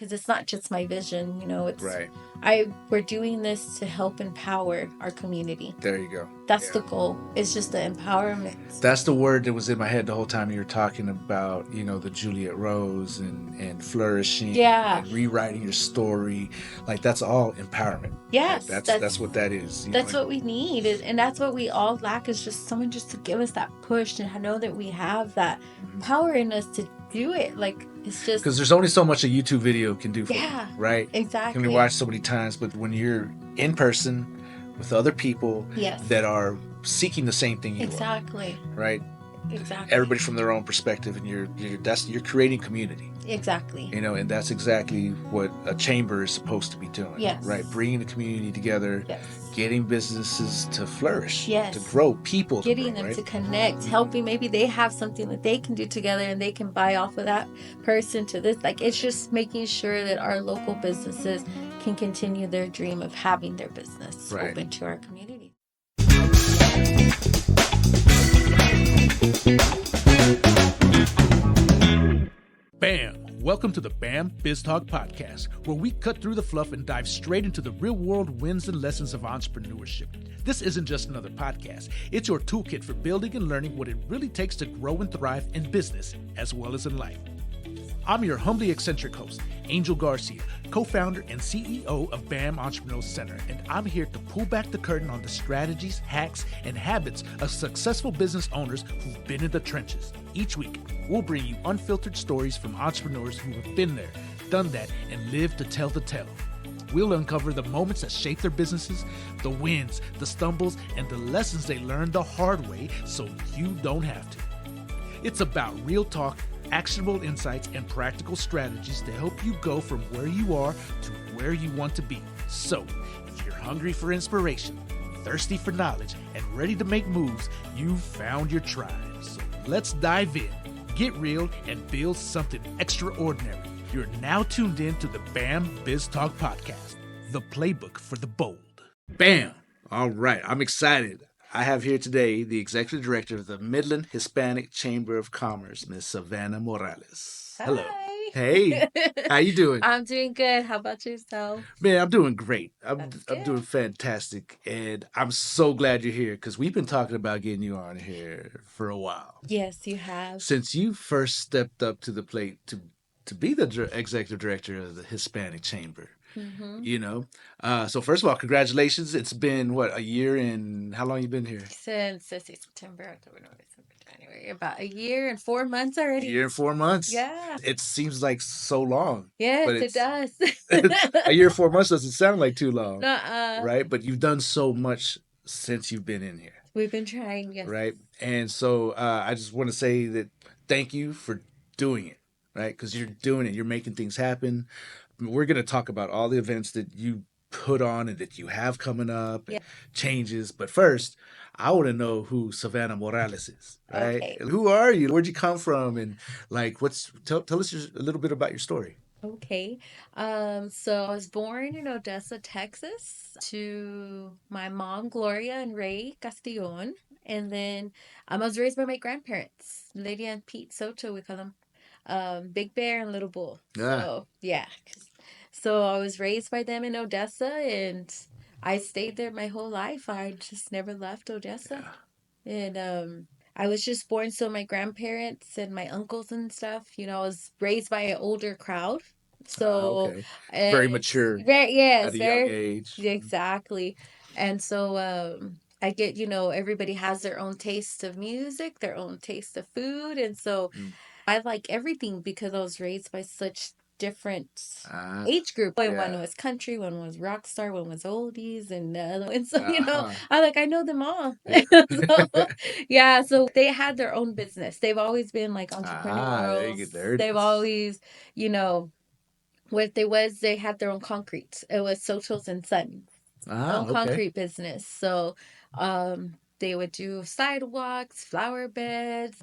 because it's not just my vision, it's Right. we're doing this to help empower our community. There you go. That's the goal. It's just the empowerment. That's the word that was in my head the whole time you were talking about, the Juliet Rose and flourishing and rewriting your story. Like, that's all empowerment. Yes. Like, that's what that is. That's what we need. And that's what we all lack, is just someone just to give us that push and know that we have that power in us to do it. Like, it's just because there's only so much a YouTube video can do for you, right? Exactly. Can be watched so many times, but when you're in person with other people that are seeking the same thing you are, right? Exactly. Everybody from their own perspective, and you're creating community. Exactly. And that's exactly what a chamber is supposed to be doing. Yes. Right, bringing the community together. Yes. Getting businesses to flourish. Yes. To grow, people getting them to connect, helping. Maybe they have something that they can do together and they can buy off of that person to this. Like, it's just making sure that our local businesses can continue their dream of having their business open to our community. Bam! Welcome to the BAMBIZTALK Podcast, where we cut through the fluff and dive straight into the real-world wins and lessons of entrepreneurship. This isn't just another podcast. It's your toolkit for building and learning what it really takes to grow and thrive in business as well as in life. I'm your humbly eccentric host, Angel Garcia, co-founder and CEO of BAM Entrepreneurial Center, and I'm here to pull back the curtain on the strategies, hacks, and habits of successful business owners who've been in the trenches. Each week, we'll bring you unfiltered stories from entrepreneurs who have been there, done that, and lived to tell the tale. We'll uncover the moments that shape their businesses, the wins, the stumbles, and the lessons they learned the hard way so you don't have to. It's about real talk, actionable insights, and practical strategies to help you go from where you are to where you want to be. So, if you're hungry for inspiration, thirsty for knowledge, and ready to make moves, you've found your tribe. So let's dive in, get real, and build something extraordinary. You're now tuned in to the BAMBIZTALK Podcast, the playbook for the bold. Bam! All right, I'm excited. I have here today the Executive Director of the Midland Hispanic Chamber of Commerce, Ms. Savannah Morales. Hi. Hello. Hey, how you doing? I'm doing good. How about yourself? Man, I'm doing great. I'm doing fantastic. And I'm so glad you're here because we've been talking about getting you on here for a while. Yes, you have. Since you first stepped up to the plate to be the Executive Director of the Hispanic Chamber. Mm-hmm. So first of all, congratulations. It's been a year and how long you been here? Since September, October, November, December, January, about a year and 4 months already. A year and 4 months? Yeah. It seems like so long. Yes, it does. A year and 4 months doesn't sound like too long. Nuh-uh. Right? But you've done so much since you've been in here. We've been trying, yes. Right? And so I just want to say that thank you for doing it, right? Because you're doing it. You're making things happen. We're going to talk about all the events that you put on and that you have coming up, and changes. But first, I want to know who Savannah Morales is, right? Okay. Who are you? Where'd you come from? And tell us a little bit about your story. Okay. So I was born in Odessa, Texas, to my mom, Gloria, and Ray Castillon. And then I was raised by my grandparents, Lydia and Pete Soto, we call them. Big Bear and Little Bull. So, yeah. So I was raised by them in Odessa, and I stayed there my whole life. I just never left Odessa. Yeah. And I was just born, so my grandparents and my uncles and stuff, I was raised by an older crowd. So very mature. At a young age. Exactly. And so I get, everybody has their own taste of music, their own taste of food. And so I like everything because I was raised by such different age group. One was country, one was rock star, one was oldies, and so I know them all. So they had their own business. They've always been like entrepreneurial. They've always, what they had their own concrete. It was Soto's and Sons, concrete business. So they would do sidewalks, flower beds,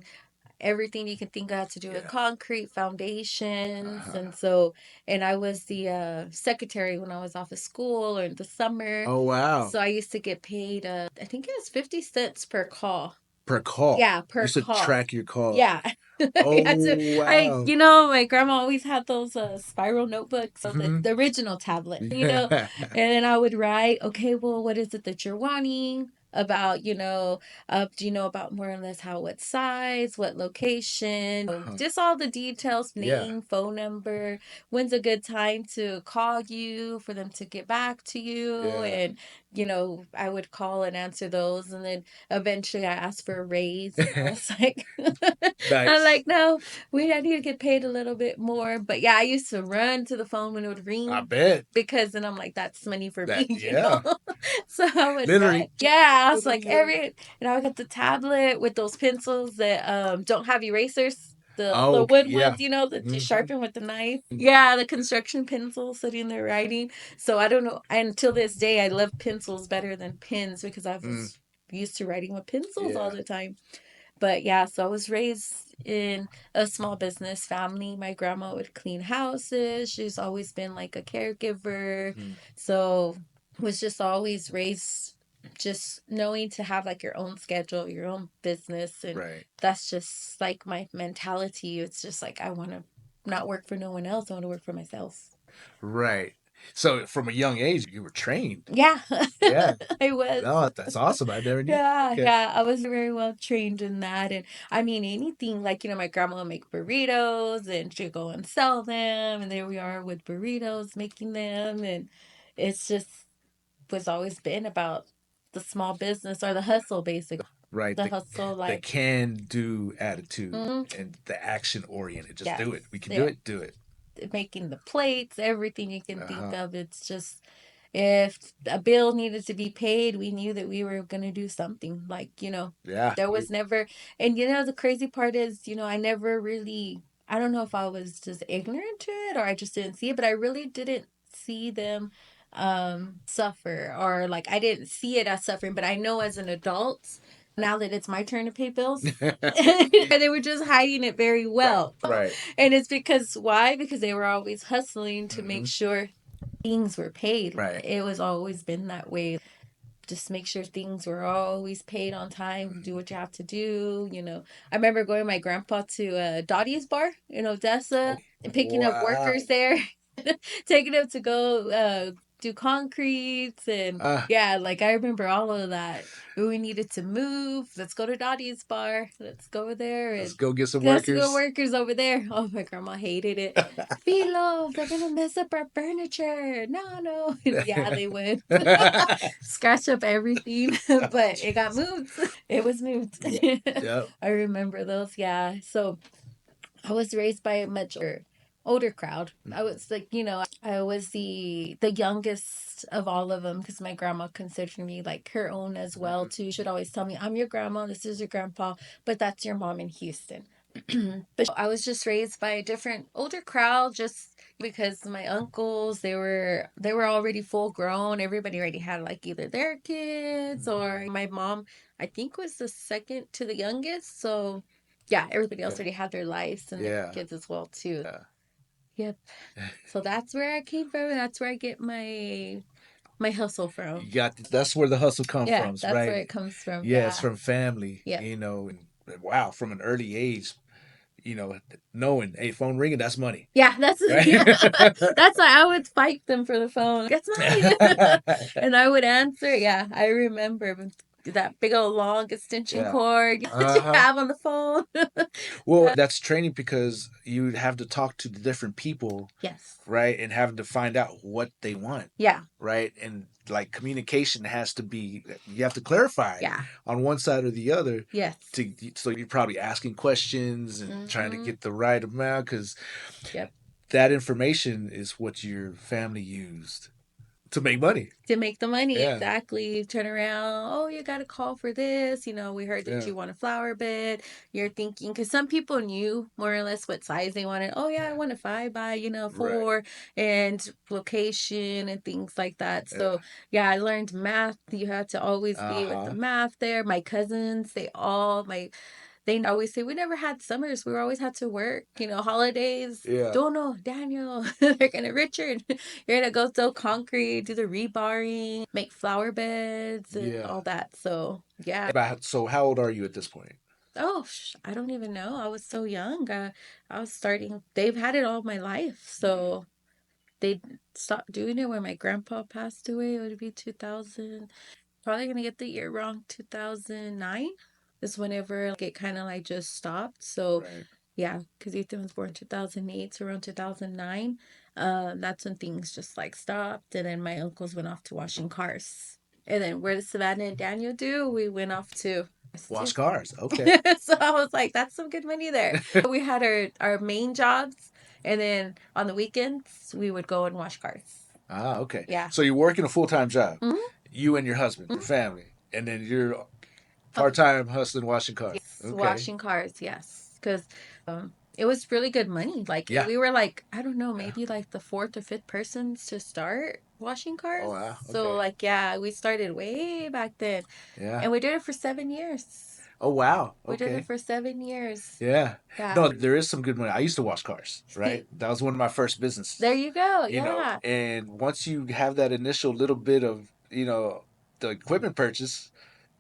everything you can think of to do with concrete foundations. And I was the secretary when I was off of school or in the summer. Oh, wow. So I used to get paid, I think it was 50 cents per call. per call. Yeah, You per used to call. track your calls. Yeah. Oh, wow. My grandma always had those spiral notebooks, so the original tablet, and then I would write, okay, well, what is it that you're wanting? About, do you know about more or less what size, what location, just all the details, Yeah. name, phone number, when's a good time to call you for them to get back to you. Yeah. And, I would call and answer those. And then eventually I asked for a raise. And I was like, I'm Nice. like, no, I need to get paid a little bit more. But yeah, I used to run to the phone when it would ring. I bet. Because then I'm like, that's money for That, me, yeah. So I would Literally. run. Yeah, I was like and I would get the tablet with those pencils that don't have erasers. The wood yeah. ones, that you sharpen with the knife. Yeah, the construction pencil sitting there writing. So I don't know. Until this day, I love pencils better than pens because I was used to writing with pencils all the time. But yeah, so I was raised in a small business family. My grandma would clean houses. She's always been like a caregiver. So was just always raised just knowing to have like your own schedule, your own business. And that's just like my mentality. It's just like I want to not work for no one else. I want to work for myself. Right. So from a young age, you were trained. Yeah. Yeah. I was. Oh, that's awesome. I never knew. Yeah, Okay. yeah. I was very well trained in that. And I mean, anything like, my grandma would make burritos and she'd go and sell them. And there we are with burritos, making them. And it's just was always been about the small business or the hustle, basically. Right. The hustle, The like, can-do attitude and the action-oriented. Just do it. We can do it. Do it. Making the plates, everything you can think of. It's just, if a bill needed to be paid, we knew that we were going to do something. Like, Yeah. there was never, and the crazy part is, I never really, I don't know if I was just ignorant to it or I just didn't see it, but I really didn't see them suffer, or like I didn't see it as suffering. But I know as an adult, now that it's my turn to pay bills, they were just hiding it very well. Right. And it's because why? Because they were always hustling to make sure things were paid. Right. It was always been that way. Just make sure things were always paid on time. Do what you have to do. I remember going with my grandpa to Dottie's bar in Odessa and picking up workers there, taking them to go do concretes and like I remember all of that. We needed to move. Let's go to Dottie's bar. Let's go there and let's go get some let's workers. go workers over there. Oh, my grandma hated it. Meatloaf, they're gonna mess up our furniture. No. Yeah, they would scratch up everything, but it got moved. It was moved. Yep. I remember those. Yeah. So I was raised by a much older crowd. I was like, I was the youngest of all of them because my grandma considered me like her own as well too. She'd always tell me, I'm your grandma, this is your grandpa, but that's your mom in Houston. But I was just raised by a different older crowd just because my uncles, they were already full grown. Everybody already had like either their kids, or my mom, I think, was the second to the youngest. So yeah, everybody else already had their lives and their kids as well too. Yep. So that's where I came from. That's where I get my hustle from. That's where the hustle comes from, That's right? where it comes from. Yeah, it's from family. Yeah. And wow, from an early age, knowing, hey, phone ringing, that's money. Yeah, that's that's why I would fight them for the phone. That's mine. And I would answer. Yeah, I remember that big old long extension cord that you have on the phone. Well, that's training because you have to talk to the different people. Yes. Right, and having to find out what they want. Yeah. Right, and like communication has to be. You have to clarify. Yeah. On one side or the other. Yes. So you're probably asking questions and trying to get the right amount because. Yep. That information is what your family used to make money. To make the money, exactly. Turn around, oh, you got a call for this. We heard that you want a flower bed. You're thinking, because some people knew more or less what size they wanted. Oh, yeah, I want a 5 by, 4, and location and things like that. So, yeah, I learned math. You had to always be with the math there. My cousins, they they always say we never had summers. We always had to work. Holidays. Yeah. Dono, Daniel, they're gonna Richard. You're gonna go sell concrete, do the rebarring, make flower beds, and all that. So yeah. So how old are you at this point? Oh, I don't even know. I was so young. I was starting. They've had it all my life. So they stopped doing it when my grandpa passed away. It would be 2000. Probably gonna get the year wrong. 2009 is whenever it kind of like just stopped. So Right. yeah, because Ethan was born 2008, so around 2009. That's when things just like stopped, and then my uncles went off to washing cars. And then where did Savannah and Daniel do? We went off to Wash cars. Okay. So I was like, that's some good money there. We had our main jobs, and then on the weekends we would go and wash cars. Okay. Yeah. So you're working a full-time job. Mhm. You and your husband, your family, and then you're part-time hustling, washing cars. Yes, Okay. washing cars, yes, because it was really good money. Like Yeah. we were like, I don't know, maybe like the fourth or fifth persons to start washing cars. Oh, wow. So Okay. like, yeah, we started way back then, Yeah. and we did it for 7 years. Oh, wow. We did Okay. it for 7 years. Yeah. Yeah. No, there is some good money. I used to wash cars, right? That was one of my first businesses. There you go. You know, Yeah. and once you have that initial little bit of, the equipment purchase,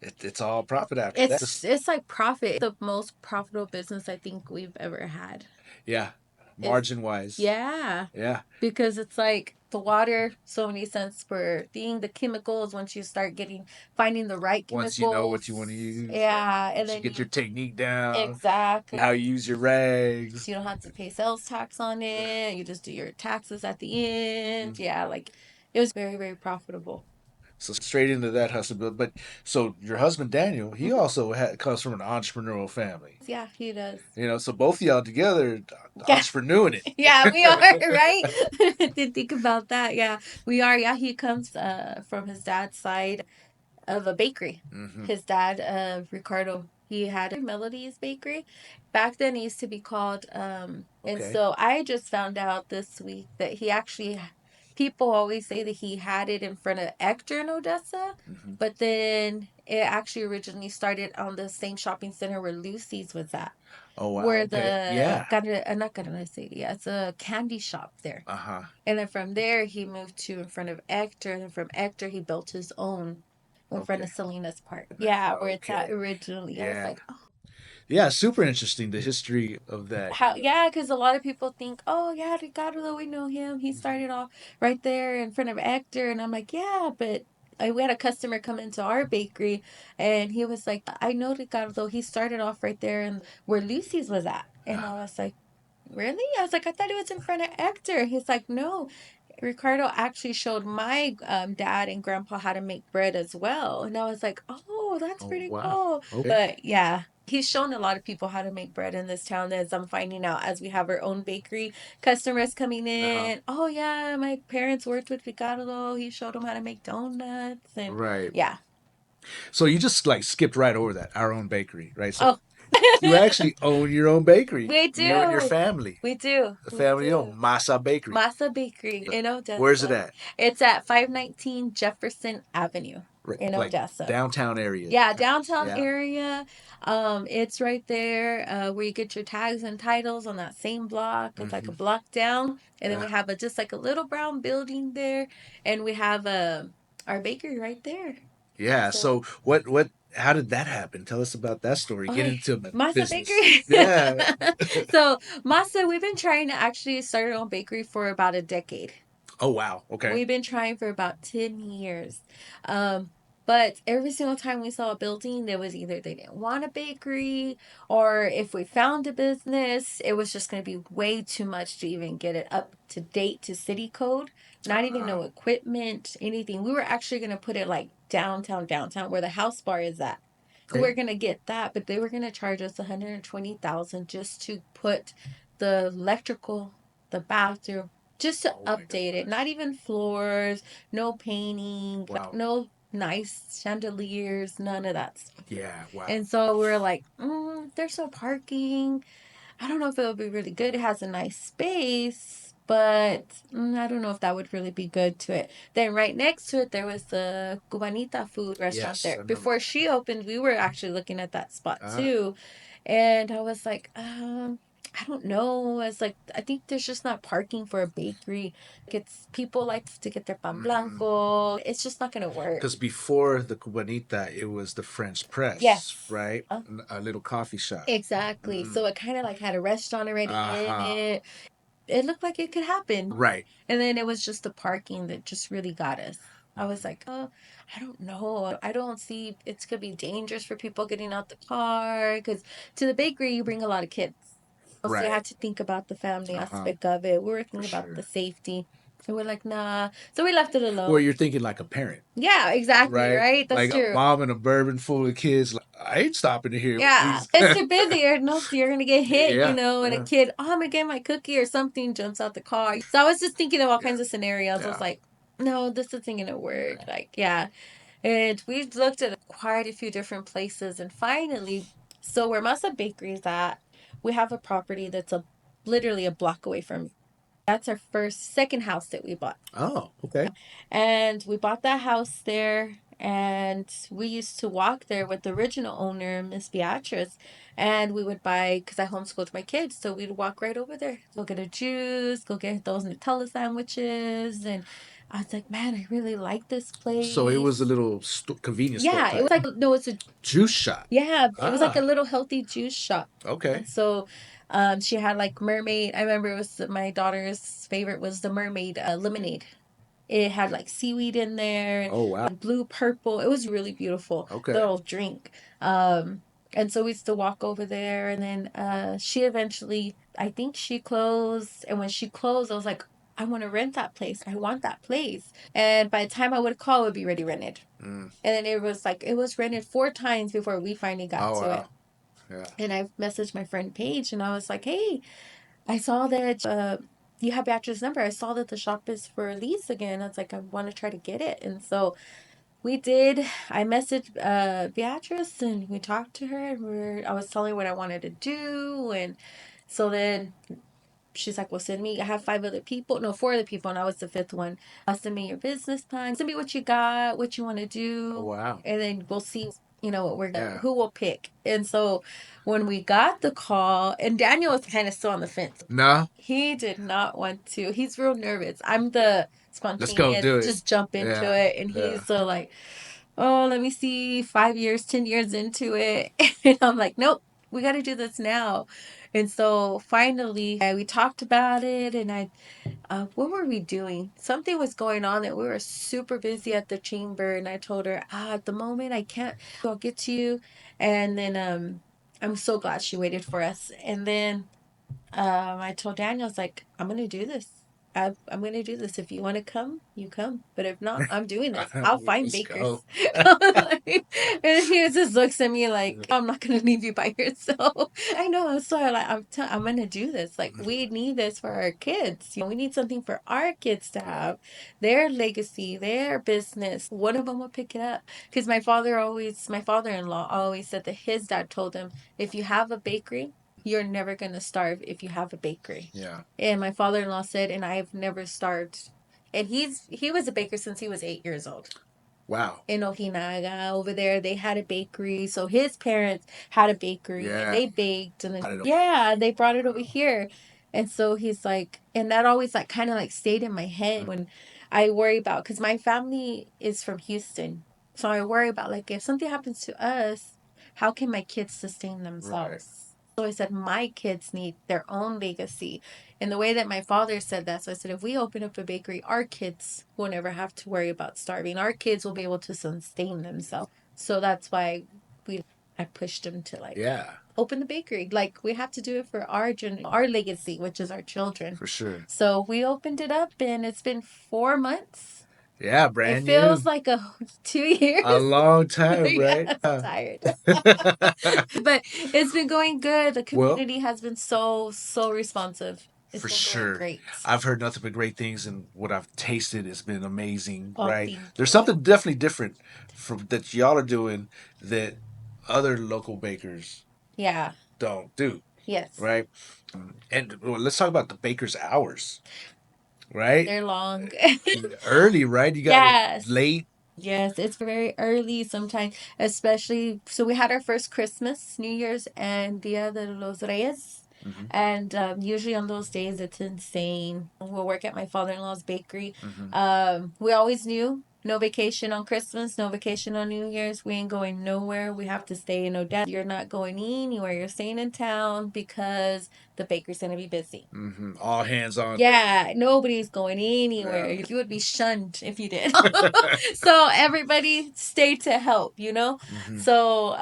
it's all profit after that. It's like profit. The most profitable business I think we've ever had. Yeah. Margin wise. Yeah. Yeah. Because it's like the water, so many cents per thing. The chemicals, once you start finding the right chemicals. Once you know what you want to use. Yeah. And Once then you get your technique down. Exactly. How you use your rags. You don't have to pay sales tax on it. You just do your taxes at the end. Mm-hmm. Yeah. Like it was very, very profitable. So straight into that hustle. But so your husband, Daniel, he also comes from an entrepreneurial family. Yeah, he does. So both of y'all together Yeah. entrepreneuring it. Yeah, we are, right? Didn't think about that. Yeah, we are. Yeah, he comes from his dad's side of a bakery. Mm-hmm. His dad, Ricardo, he had a Melody's Bakery. Back then, it used to be called. And Okay. so I just found out this week that he actually. People always say that he had it in front of Ector in Odessa, Mm-hmm. but then it actually originally started on the same shopping center where Lucy's was at. Oh, wow. Where Okay. not gonna say, yeah, it's a candy shop there. Uh-huh. And then from there, he moved to in front of Ector. And then from Ector, he built his own in front of Selena's Park. Yeah, where it's at originally. Yeah. I was like, oh. Yeah, super interesting, the history of that. Yeah, because a lot of people think, oh, yeah, Ricardo, we know him. He started off right there in front of Ector. And I'm like, yeah, but we had a customer come into our bakery, and he was like, I know Ricardo. He started off right there and where Lucy's was at. And I was like, really? I was like, I thought it was in front of Ector. He's like, no. Ricardo actually showed my dad and grandpa how to make bread as well. And I was like, oh, that's pretty cool. Okay. But yeah, he's shown a lot of people how to make bread in this town, as I'm finding out as we have our own bakery. Customers coming in. Oh, yeah, my parents worked with Ricardo. He showed them how to make donuts. And Right. yeah. So you just like skipped right over that, our own bakery, right? So Oh. you actually own your own bakery. We do. You and your family. We do. The family owned Masa Bakery. Masa Bakery in Odessa. Where's it at? It's at 519 Jefferson Avenue in Like Odessa. downtown area. Yeah, downtown area. It's right there where you get your tags and titles on that same block. It's like a block down. And then we have just like a little brown building there. And we have our bakery right there. Yeah. So how did that happen? Tell us about that story. Get into Masa business. Bakery. Yeah. So Masa, we've been trying to actually start our own bakery for about a decade. Oh, wow. Okay. We've been trying for about 10 years. But every single time we saw a building, there was either they didn't want a bakery, or if we found a business, it was just going to be way too much to even get it up to date to city code. Not even no equipment, anything. We were actually going to put it like downtown, where the house bar is at. So we're going to get that, but they were going to charge us $120,000 just to put the electrical, the bathroom, just to update it. Not even floors, no painting, no nice chandeliers, none of that stuff. Yeah, wow. And so we're like, there's no parking. I don't know if it'll be really good. It has a nice space, but I don't know if that would really be good to it. Then right next to it, there was the Cubanita food restaurant there. Before she opened, we were actually looking at that spot too. And I was like, I don't know. It's like, I think there's just not parking for a bakery. It's people like to get their pan blanco. It's just not gonna work. Because before the Cubanita, it was the French press, Yes. right? A little coffee shop. Exactly. So it kind of like had a restaurant already in it. It looked like it could happen. Right. And then it was just the parking that just really got us. I was like, oh, I don't know. I don't see it's gonna be dangerous for people getting out the car because to the bakery you bring a lot of kids. So you Right. had to think about the family aspect of it. We were thinking about the safety. And we're like, nah. So we left it alone. Well, you're thinking like a parent. Yeah, exactly, right? That's like true. a mom and a bourbon full of kids. Like, I ain't stopping to hear. Yeah, it's too busy or no, you're gonna get hit, Yeah, you know, and a kid, oh, I'm gonna get my cookie or something, jumps out the car. So I was just thinking of all kinds of scenarios. I was like, no, this isn't gonna work. Like, yeah. And we looked at quite a few different places and finally, so where Masa Bakery is at, we have a property that's literally a block away from. That's our second house that we bought. Oh, okay. And we bought that house there and we used to walk there with the original owner, Miss Beatrice, and we would buy because I homeschooled my kids, so we'd walk right over there, go get a juice, go get those Nutella sandwiches, and I was like, man, I really like this place. So it was a little convenience store. Yeah, it was like no, it's a juice shop. Yeah, it was like a little healthy juice shop. Okay. And so, she had like mermaid. I remember it was my daughter's favorite was the mermaid lemonade. It had like seaweed in there. Oh wow. And blue, purple. It was really beautiful. Okay. Little drink. And so we used to walk over there, and then she eventually, I think she closed. And when she closed, I was like, I want to rent that place. I want that place. And by the time I would call, it would be ready rented. And then it was like it was rented 4 times before we finally got to it. Yeah. And I messaged my friend Paige, and I was like, hey, I saw that you have Beatrice's number. I saw that the shop is for lease again. I was like, I want to try to get it. And so we did. I messaged Beatrice and we talked to her and I was telling her what I wanted to do. And so then she's like, well, send me, I have 4 other people, and I was the 5th one. Send me your business plan. Send me what you got, what you want to do. Oh, wow. And then we'll see, what who we'll pick. And so when we got the call, and Daniel was kind of still on the fence. No. He did not want to. He's real nervous. I'm the spontaneous. Let's go do it. Just jump into it. And he's so like, oh, let me see 5 years, 10 years into it. And I'm like, nope, we got to do this now. And so finally, we talked about it, and what were we doing? Something was going on that we were super busy at the chamber, and I told her, at the moment, I can't. I'll get to you. And then I'm so glad she waited for us. And then I told Daniel, I was like, I'm going to do this. I'm going to do this. If you want to come, you come. But if not, I'm doing this. I'll find bakers. And he just looks at me like, I'm not going to leave you by yourself. I know. I'm sorry. Like, I'm going to do this. Like, we need this for our kids. We need something for our kids to have. Their legacy, their business. One of them will pick it up. Because my father-in-law always said that his dad told him, if you have a bakery, you're never going to starve if you have a bakery. Yeah. And my father-in-law said, and I've never starved. And he was a baker since he was 8 years old. Wow. In Ojinaga over there, they had a bakery. So his parents had a bakery. Yeah. And they baked. And then, they brought it over here. And so he's like, and that always like kind of like stayed in my head when I worry about, because my family is from Houston. So I worry about like, if something happens to us, how can my kids sustain themselves? Right. So I said, my kids need their own legacy. And the way that my father said that, so I said, if we open up a bakery, our kids will never have to worry about starving. Our kids will be able to sustain themselves. So that's why I pushed him to open the bakery. Like, we have to do it for our legacy, which is our children. For sure. So we opened it up, and it's been 4 months. Yeah, brand new. It feels like 2 years. A long time, right? I'm tired. But it's been going good. The community has been so responsive. It's for been sure. Great. I've heard nothing but great things, and what I've tasted has been amazing, right? There's something definitely different that y'all are doing that other local bakers don't do. Yes. Right? And let's talk about the baker's hours. Right? They're long. Early, right? You got late. Yes, it's very early sometimes, especially. So we had our first Christmas, New Year's, and Dia de los Reyes. Hmm. And usually on those days, it's insane. We'll work at my father-in-law's bakery. Hmm. We always knew no vacation on Christmas, no vacation on New Year's. We ain't going nowhere. We have to stay in Odessa. You're not going anywhere. You're staying in town because the bakery's going to be busy. Hmm. All hands on. Yeah, nobody's going anywhere. Yeah. You would be shunned if you did. So everybody stayed to help, you know? Hmm. So,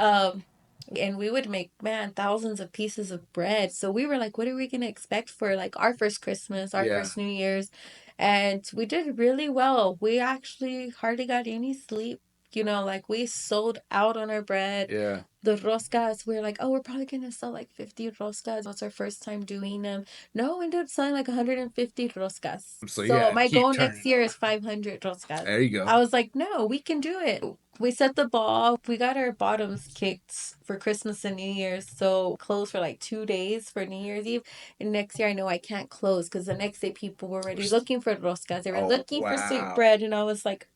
and we would make, man, thousands of pieces of bread. So we were like, what are we going to expect for like our first Christmas, our Yeah. first New Year's? And we did really well. We actually hardly got any sleep. You know, like we sold out on our bread. Yeah. The roscas, we're like, oh, we're probably gonna sell like 50 roscas. It's our first time doing them. No, we ended up selling like 150 roscas. So So yeah, my keep goal next turning year over. is 500 roscas. There you go. I was like, no, we can do it. We set the ball. We got our bottoms kicked for Christmas and New Year's. So closed for like 2 days for New Year's Eve. And next year I know I can't close because the next day people were already looking for roscas. They were Oh looking for sweet wow. bread. And I was like,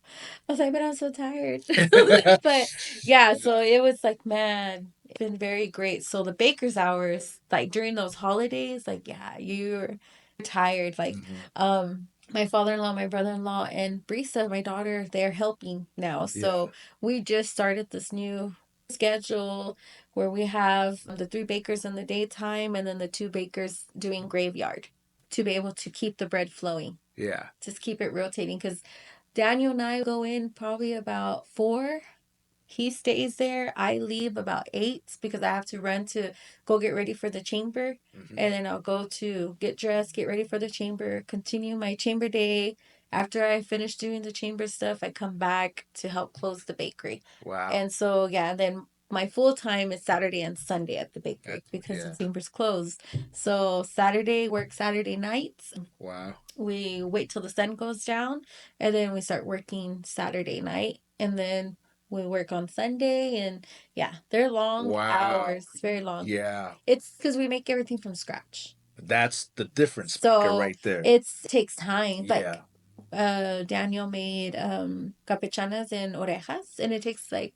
but I'm so tired. But yeah, so it was like, man, it's been very great. So the baker's hours, like during those holidays, like yeah, you're tired. Like Hmm. my father-in-law, my brother-in-law, and Brisa, my daughter, they're helping now. Yeah. So we just started this new schedule where we have the 3 bakers in the daytime and then the 2 bakers doing graveyard to be able to keep the bread flowing. Yeah. Just keep it rotating because Daniel and I go in probably about 4. He stays there. I leave about 8 because I have to run to go get ready for the chamber. Hmm. And then I'll go to get dressed, get ready for the chamber, continue my chamber day. After I finish doing the chamber stuff, I come back to help close the bakery. Wow. And so, yeah, then my full time is Saturday and Sunday at the bakery because the Yeah. chamber's closed. So, Saturday, work Saturday nights. Wow. We wait till the sun goes down and then we start working Saturday night and then we work on Sunday and yeah, they're long Wow. hours, very long. Yeah. It's because we make everything from scratch. That's the difference maker So right there. it's takes time. Yeah. Like Daniel made capechanas and orejas and it takes like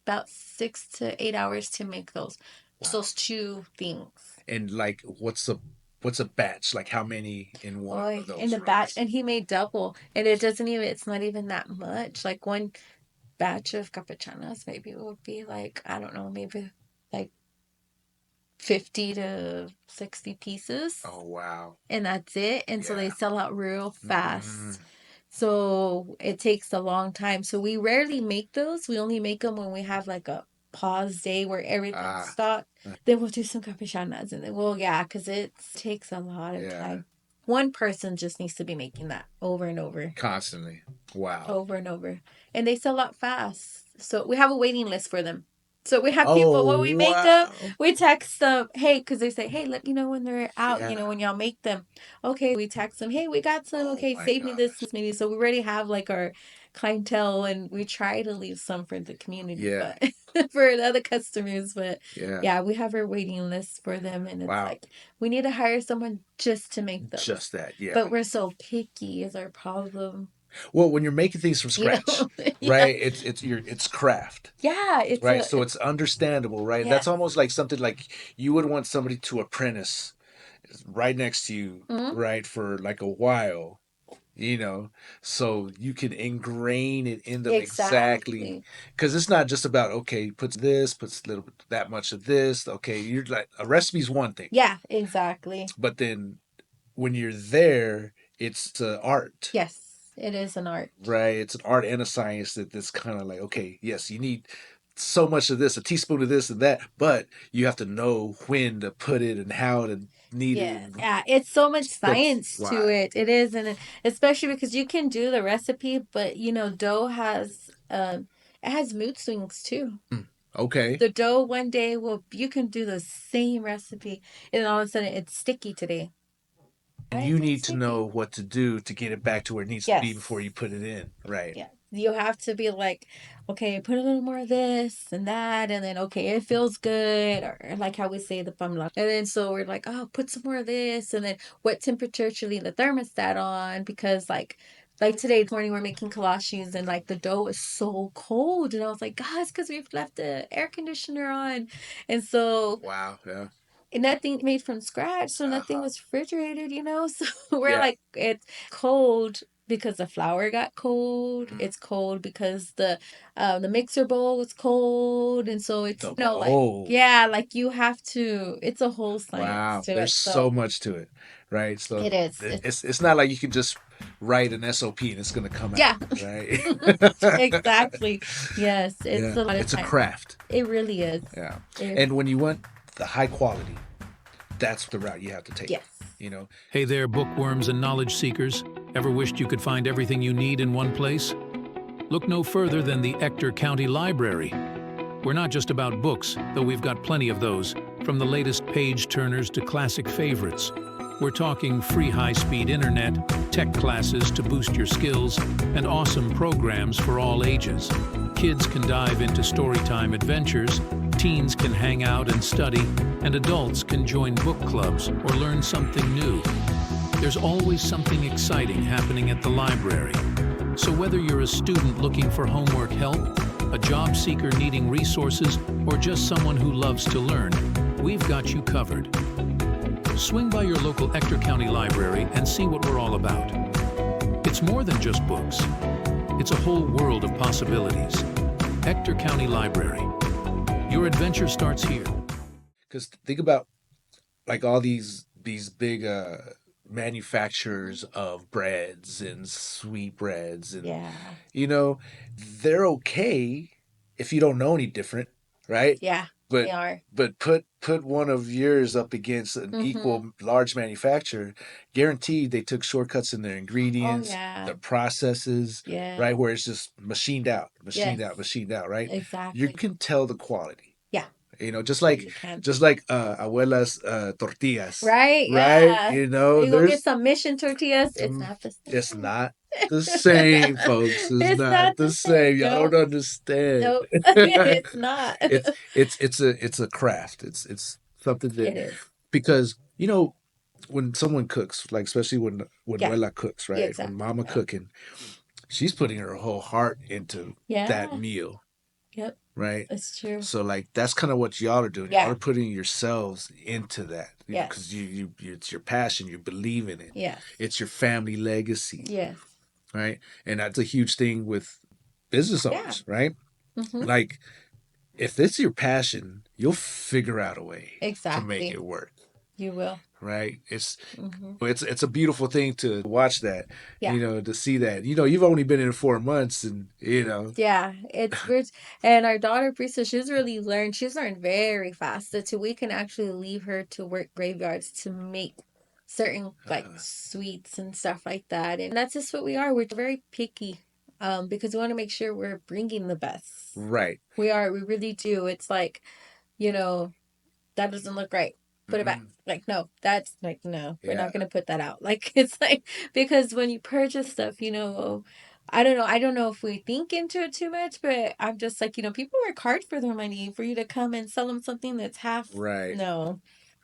about 6 to 8 hours to make those. Wow. Those 2 things. And like, what's a batch? Like, how many in one Boy, of in those the batch, runs? and he made double, and it doesn't even, it's not even that much. Like one batch of capuchanas maybe would be like, I don't know, maybe like 50 to 60 pieces, Oh wow. and that's it. And so they Yeah. sell out real Hmm. fast. So it takes a long time. So we rarely make those. We only make them when we have like a pause day where everything's Ah. stopped. Then we'll do some capuchanas and then yeah, because it takes a lot of Yeah. time. One person just needs to be making that over and over, Constantly. Wow. over and over. And they sell out fast. So we have a waiting list for them. So we have people, when Oh we make them, wow. we text them, hey, because they say, hey, let me know when they're out, Yeah. when y'all make them. Okay, we text them, hey, we got some. Oh Okay, my save me this gosh. many. So we already have like our clientele and we try to leave some for the community, Yeah. but for the other customers. But Yeah. yeah, we have our waiting list for them. And it's Wow. like, we need to hire someone just to make those. Just that. Yeah. But we're so picky is our problem. Well, when you're making things from You scratch, know? Yeah. right? It's craft. Yeah, it's Right. So it's understandable, right? yeah. That's almost like something like you would want somebody to apprentice right next to you, Mhm. right, for like a while, so you can ingrain it in them exactly. Exactly. Because it's not just about, okay, puts this, puts a little bit that much of this. Okay, you're like, a recipe's one thing, Yeah, exactly. but then when you're there, it's art. Yes, it is an art. Right? It's an art and a science that's kind of like, okay, yes, you need so much of this, a teaspoon of this and that, but you have to know when to put it and how to knead it. Yeah, yeah, it's so much That's science to why. it. It is, and especially because you can do the recipe, but dough has it has mood swings too. Okay. The dough one day you can do the same recipe, and all of a sudden it's sticky today. And Why you is it need to know sticky? what to do to get it back to where it needs to be before Yes. you put it in. Right. Yeah. You have to be like, okay, put a little more of this and that, and then okay, it feels good, or like how we say the pamla. And then so we're like, oh, put some more of this, and then what temperature should leave the thermostat on? Because like Like today morning, we're making kolaches and like the dough is so cold. And I was like, guys, because we've left the air conditioner on. And so Wow. Yeah. nothing made from scratch. So nothing Uh-huh. was refrigerated, you know? So we're Yeah. like, it's cold because the flour got cold. Mm. It's cold because the mixer bowl was cold. And so it's, The like, bowl. yeah, like you have to, it's a whole science Wow. to There's it. So so much to it, right? So it is. it's not like you can just write an SOP and it's gonna come out, Yeah. right? Exactly. Yes, it's Yeah. a lot of It's a time. craft. It really is. Yeah. It, And when you want the high quality, that's the route you have to take. yes. You know, Hey there, bookworms and knowledge seekers. Ever wished you could find everything you need in one place? Look no further than the Ector County Library. We're not just about books, though we've got plenty of those, from the latest page-turners to classic favorites. We're talking free high-speed internet, tech classes to boost your skills, and awesome programs for all ages. Kids can dive into storytime adventures, teens can hang out and study, and adults can join book clubs or learn something new. There's always something exciting happening at the library. So whether you're a student looking for homework help, a job seeker needing resources, or just someone who loves to learn, we've got you covered. Swing by your local Ector County Library and see what we're all about. It's more than just books. It's a whole world of possibilities. Ector County Library. Your adventure starts here. because think about like all these big manufacturers of breads and sweet breads, and Yeah. you know, they're okay if you don't know any different, right? Yeah. But They are. put one of yours up against an Mm-hmm. equal large manufacturer, guaranteed they took shortcuts in their Oh ingredients, yeah. the processes, Yeah. right? Where it's just Yes. machined out, right? You Exactly. can tell the quality. Yeah. You know, Yeah, you can. just like abuela's tortillas, Right? right? Yeah. You know, You go get there's some mission tortillas. It's mm, not the it's same. not the same, folks. It's It's not not the the same. same. Y'all don't Nope. understand. Nope. It's not. It's a craft. It's something that, It is. because you know, when someone cooks, like especially when Yeah. Wella cooks, Yeah, right? When exactly. Mama Yeah. cooking, she's putting her whole heart into that Yeah. meal, Yep. right? It's true. So like that's kind of what y'all are doing. Y'all Yeah. are putting yourselves into that because Yes. it's your passion. You believe in it. Yes. It's your family legacy, Yes. right? And that's a huge thing with business Yeah. owners, right? Mm-hmm. Like if it's your passion, you'll figure out a way to make Exactly. it work, You will. right? Mm-hmm. It's a beautiful thing to watch that, Yeah. you know, to see that. You know, you've only been in 4 months, and you know, Yeah, it's weird. And our daughter, Brisa, she's learned very fast. So to we can actually leave her to work graveyards to make certain like uh, sweets and stuff like that. And that's just what we are. We're very picky, because we want to make sure we're bringing the best. right? We are, we really do. It's like, you know, that doesn't look right. Put it back. Mm-mm. Like, no, that's like, no, we're Yeah, not going to put that out. Like, it's like, because when you purchase stuff, I don't know. I don't know if we think into it too much, but I'm just like, people work hard for their money. For you to come and sell them something that's half, right, no,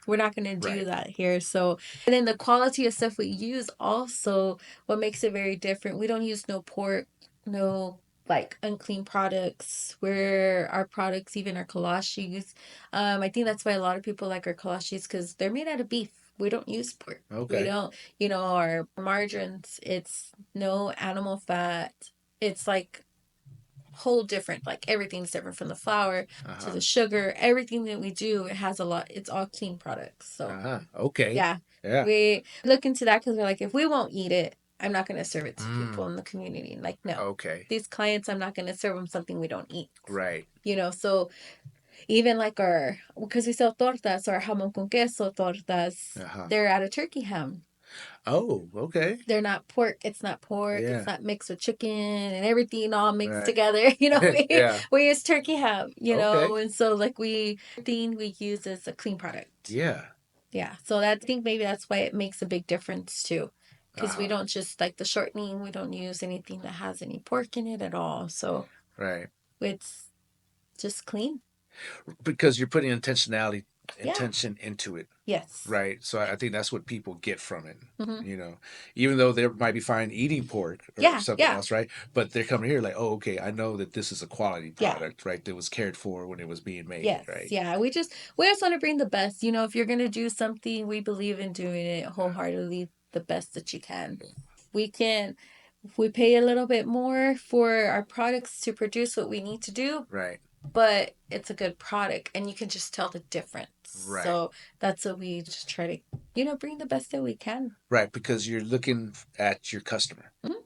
we're not going to do right. that here. So, and then the quality of stuff we use also, what makes it very different. We don't use no pork, no like unclean products, where our products, even our kolaches, I think that's why a lot of people like our kolaches, because they're made out of beef. We don't use pork. We Okay. don't, our margarines, it's no animal fat. It's like whole different, like everything's different, from the flour to Uh-huh. the sugar. Everything that we do, it has a lot, it's all clean products. So Uh-huh. Okay. yeah, Yeah. we look into that because we're like, if we won't eat it, I'm not going to serve it to people Mm. in the community. Like, no, Okay. these clients, I'm not going to serve them something we don't eat. Right. So even like because we sell tortas, or jamon con queso tortas, Uh-huh. they're out of turkey ham. Oh, okay. They're not pork. It's not pork. It's Yeah. not mixed with chicken and everything all mixed Right. together. Yeah. We use turkey ham, Okay. and so like everything we use is a clean product. Yeah. Yeah. So I think maybe that's why it makes a big difference too. Because we Uh-huh. don't just like the shortening, we don't use anything that has any pork in it at all. So Right. it's just clean. Because you're putting intentionality intention into it. Yes. Right. So I think that's what people get from it. Mhm. You know, even though they might be fine eating pork or Yeah, something yeah, else, right? But they're coming here like, oh, okay, I know that this is a quality yeah. product, right? That was cared for when it was being made, Yes, right? yeah. We just want to bring the best. You know, if you're gonna do something, we believe in doing it wholeheartedly, the best that you can. We can, if we pay a little bit more for our products to produce what we need to do, Right. but it's a good product and you can just tell the difference. Right. So that's what we just try to, bring the best that we can. Right. Because you're looking at your customer, Mhm.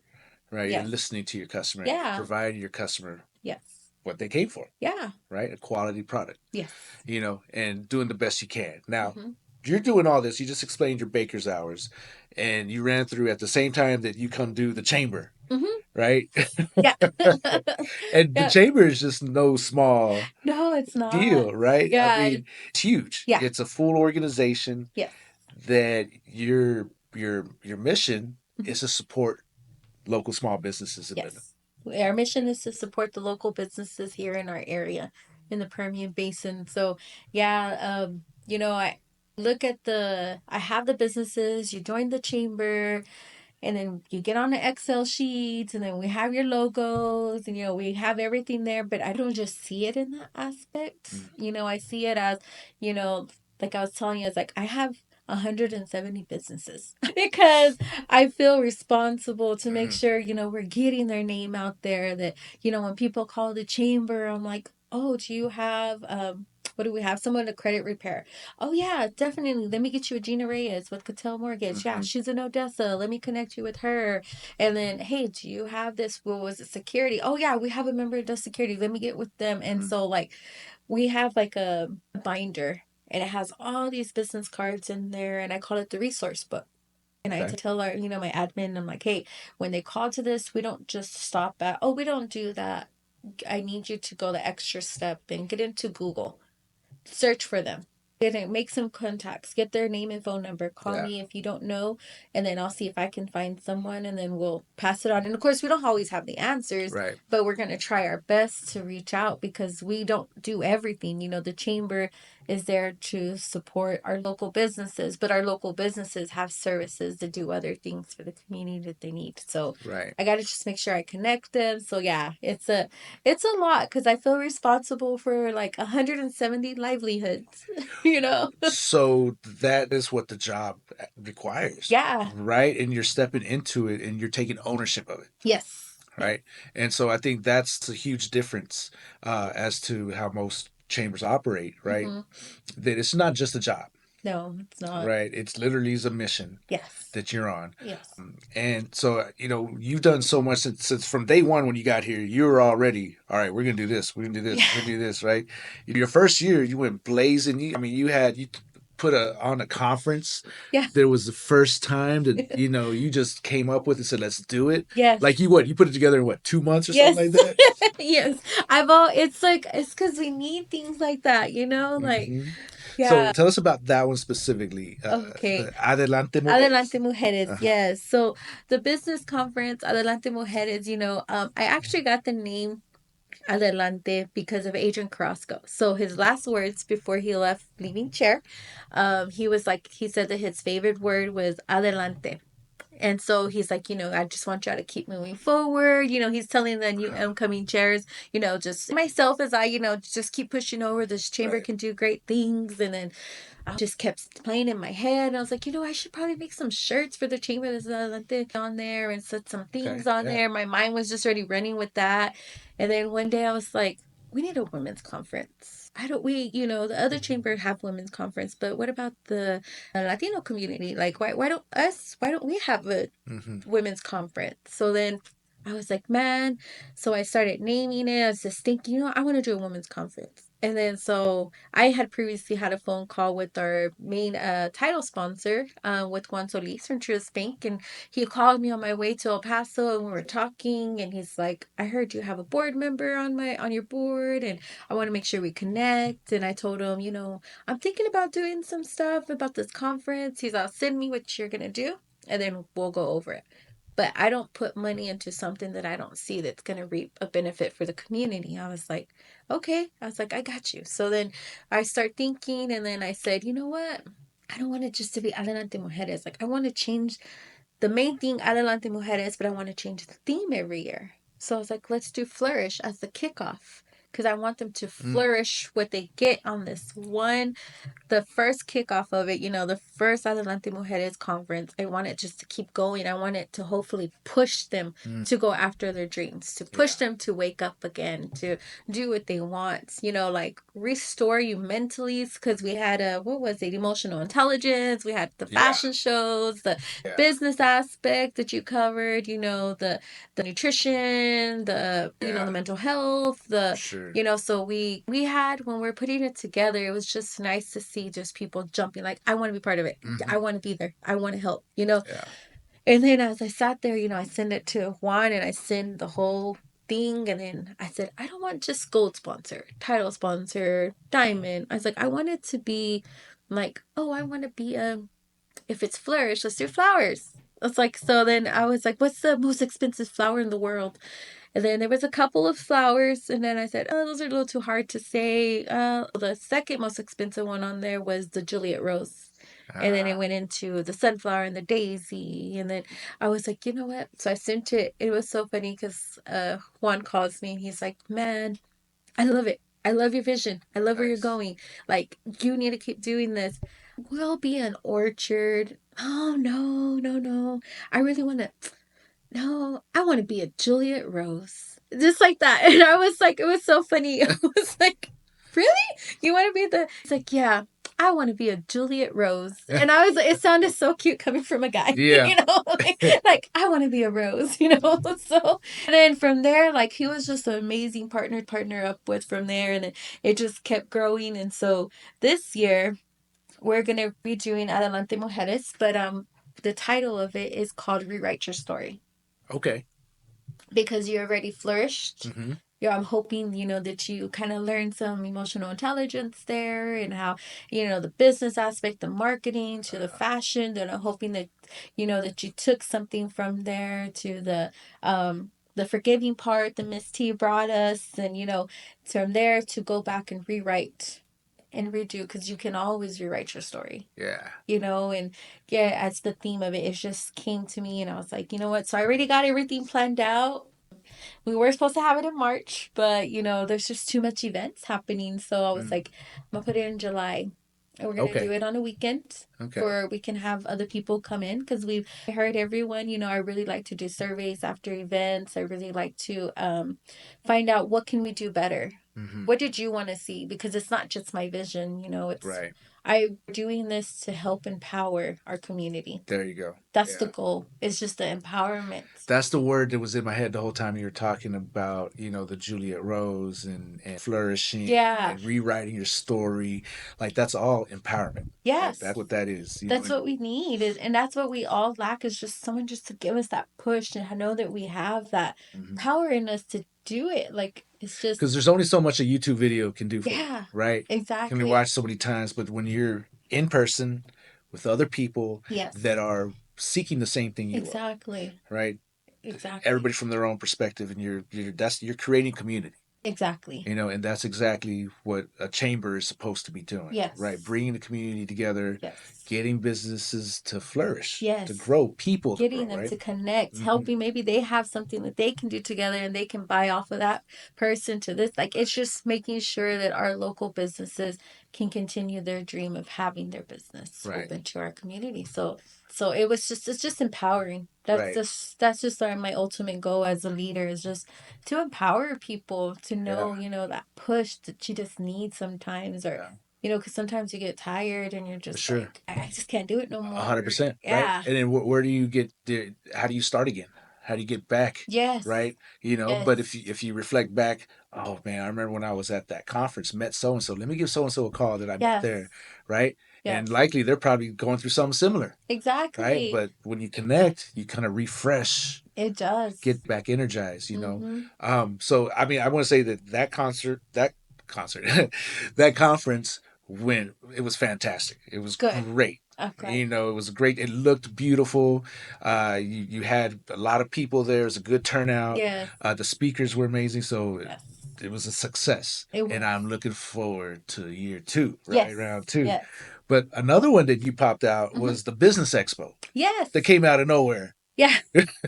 right? Yes. You're listening to your customer, Yeah. providing your customer Yes. what they came for, Yeah. right? A quality product, Yes. you know, and doing the best you can. Now, Mhm. you're doing all this. You just explained your baker's hours, and you ran through at the same time that you come do the chamber, Mhm. right? Yeah. And the Yeah. chamber is just no small No, it's not. deal, right? I Yeah. mean, it's huge. Yeah. It's a full organization Yes. that your mission Mhm. is to support local small businesses in Midland. Yes. Our mission is to support the local businesses here in our area in the Permian Basin. So, yeah, I look at I have the businesses, you join the chamber, and then you get on the Excel sheets, and then we have your logos, and we have everything there, but I don't just see it in that aspect. I see it as, like I was telling you, it's like I have 170 businesses because I feel responsible to make sure, we're getting their name out there, that, when people call the chamber, I'm like, oh, do you have what do we have? Someone to credit repair. Oh yeah, definitely. Let me get you a Gina Reyes with Cattell Mortgage. Yeah, she's in Odessa. Let me connect you with her. And then, hey, do you have this? What was it? Security. Oh yeah, we have a member that does security. Let me get with them. And so like we have like a binder, and it has all these business cards in there, and I call it the resource book. And I tell our, my admin, I'm like, hey, when they call to this, we don't just stop at, oh, we don't do that. I need you to go the extra step and get into Google, search for them, make some contacts, get their name and phone number, call me if you don't know, and then I'll see if I can find someone, and then we'll pass it on. And of course we don't always have the answers, Right. but we're going to try our best to reach out, because we don't do everything. The chamber is there to support our local businesses, but our local businesses have services to do other things for the community that they need. So Right. I got to just make sure I connect them. So yeah, it's a lot, because I feel responsible for like 170 livelihoods. So that is what the job requires. Yeah. Right. And you're stepping into it and you're taking ownership of it. Yes. Right. And so I think that's a huge difference as to how most chambers operate, right? That it's not just a job. No, it's not. Right. It's literally is a mission Yes. that you're on. Yes. And so, you've done so much since from day one when you got here, you were already, all right, we're going to do this. We're going to do this. We're going to do this, right? Your first year, you went blazing. You put on a conference. Yeah. There was the first time that, you just came up with and said, let's do it. Yes. Like you put it together in 2 months or something like that? Yes. It's because we need things like that, like, yeah. So tell us about that one specifically. Okay. Adelante Mujeres. Adelante Mujeres, yes. So the business conference, Adelante Mujeres, I actually got the name Adelante because of Adrian Carrasco. So his last words before he left, leaving chair, he said that his favorite word was Adelante. And so he's like, I just want y'all to keep moving forward. He's telling the new incoming chairs, just myself as I, just keep pushing over. This chamber can do great things. And then I just kept playing in my head. And I was like, I should probably make some shirts for the chamber that's on there, and set some things on there. My mind was just already running with that. And then one day I was like, we need a women's conference. The other chamber have women's conference, but what about the Latino community? Like, why don't we have a women's conference? So then I was like, man. So I started naming it. I was just thinking, I want to do a women's conference. And then so I had previously had a phone call with our main title sponsor, with Juan Solis from Truist Bank, and he called me on my way to El Paso, and we were talking, and he's like, I heard you have a board member on your board, and I want to make sure we connect. And I told him, I'm thinking about doing some stuff about this conference. He's like, send me what you're gonna do, and then we'll go over it. but I don't put money into something that I don't see that's going to reap a benefit for the community. I was like, okay. I was like, I got you. So then I start thinking, and then I said, you know what? I don't want it just to be Adelante Mujeres. Like, I want to change the main thing, Adelante Mujeres, but I want to change the theme every year. So I was like, let's do Flourish as the kickoff, because I want them to flourish what they get on this one, the first kickoff of it, the first Adelante Mujeres conference. I want it just to keep going. I want it to hopefully push them to go after their dreams, to push them to wake up again, to do what they want, like restore you mentally. Because we had what was it? Emotional intelligence. We had the fashion shows, the business aspect that you covered, the nutrition, the mental health, so we had, when we're putting it together, it was just nice to see just people jumping like, I want to be part of it. I want to be there. I want to help, And then as I sat there, I send it to Juan, and I send the whole thing. And then I said, I don't want just gold sponsor, title sponsor, diamond. I was like, I want it to be like, oh, I want to be if it's flourish, let's do flowers. It's like, so then I was like, what's the most expensive flower in the world? And then there was a couple of flowers, and then I said, oh, those are a little too hard to say. The second most expensive one on there was the Juliet Rose. And then it went into the sunflower and the daisy. And then I was like, you know what? So I sent it. It was so funny because Juan calls me and he's like, man, I love it. I love your vision. I love where you're going. Like, you need to keep doing this. We'll be an orchard. Oh, no, no, no. I really want to. No, I want to be a Juliet Rose. Just like that. And I was like, it was so funny. I was like, really? You want to be the. It's like, yeah, I want to be a Juliet Rose. And I was like, it sounded so cute coming from a guy. Yeah. Like I want to be a rose, So, and then from there, like, he was just an amazing partner up with from there. And it just kept growing. And so this year, we're going to be doing Adelante Mujeres, but the title of it is called Rewrite Your Story. Okay. Because you already flourished. I'm hoping, that you kind of learn some emotional intelligence there, and how, the business aspect, the marketing to the fashion. That I'm hoping that, that you took something from there to the forgiving part that Miss T brought us, and, from there to go back and rewrite and redo, because you can always rewrite your story. Yeah. And as the theme of it just came to me, and I was like, you know what? So I already got everything planned out. We were supposed to have it in March, but there's just too much events happening. So I was like, I'm gonna put it in July. And we're going to do it on a weekend where we can have other people come in, because we've heard everyone, I really like to do surveys after events. I really like to find out, what can we do better? What did you want to see? Because it's not just my vision, it's I'm doing this to help empower our community. There you go. That's the goal. It's just the empowerment. That's the word that was in my head the whole time you were talking about, the Juliet Rose and flourishing and rewriting your story. Like, that's all empowerment. Yes. Like, that's what that is. That's what we need. And that's what we all lack, is just someone just to give us that push and know that we have that power in us to do it. Like, it's just. Because there's only so much a YouTube video can do for you, right? Exactly. Can be watched so many times, but when you're in person with other people that are seeking the same thing you are, right? Exactly. Everybody from their own perspective, and you're creating community. Exactly. And that's exactly what a chamber is supposed to be doing. Yes. Right? Bringing the community together, getting businesses to flourish, yes. to grow, people getting to grow, them right? to connect, helping. Maybe they have something that they can do together, and they can buy off of that person to this. Like, it's just making sure that our local businesses can continue their dream of having their business open to our community. So it's just empowering. That's just my ultimate goal as a leader, is just to empower people to know, that push that you just need sometimes, or because sometimes you get tired and you're just like, I just can't do it no more. 100%. Yeah. Right? And then where do you get there? How do you start again? How do you get back? Yes. Right? But if you reflect back, oh man, I remember when I was at that conference, met so and so. Let me give so and so a call that I met there, right? Yes. And likely they're probably going through something similar. Exactly. Right? But when you connect, you kind of refresh. It does. Get back energized, So I mean, I want to say that conference, it was fantastic. It was great. Okay. You know, it was great. It looked beautiful. You had a lot of people there. It was a good turnout. Yes. The speakers were amazing. So Yes. it was a success. It And was. I'm looking forward to year two, right? Yes. Round two. Yes. But another one that you popped out Hmm. was the Business Expo Yes. that came out of nowhere. Yeah.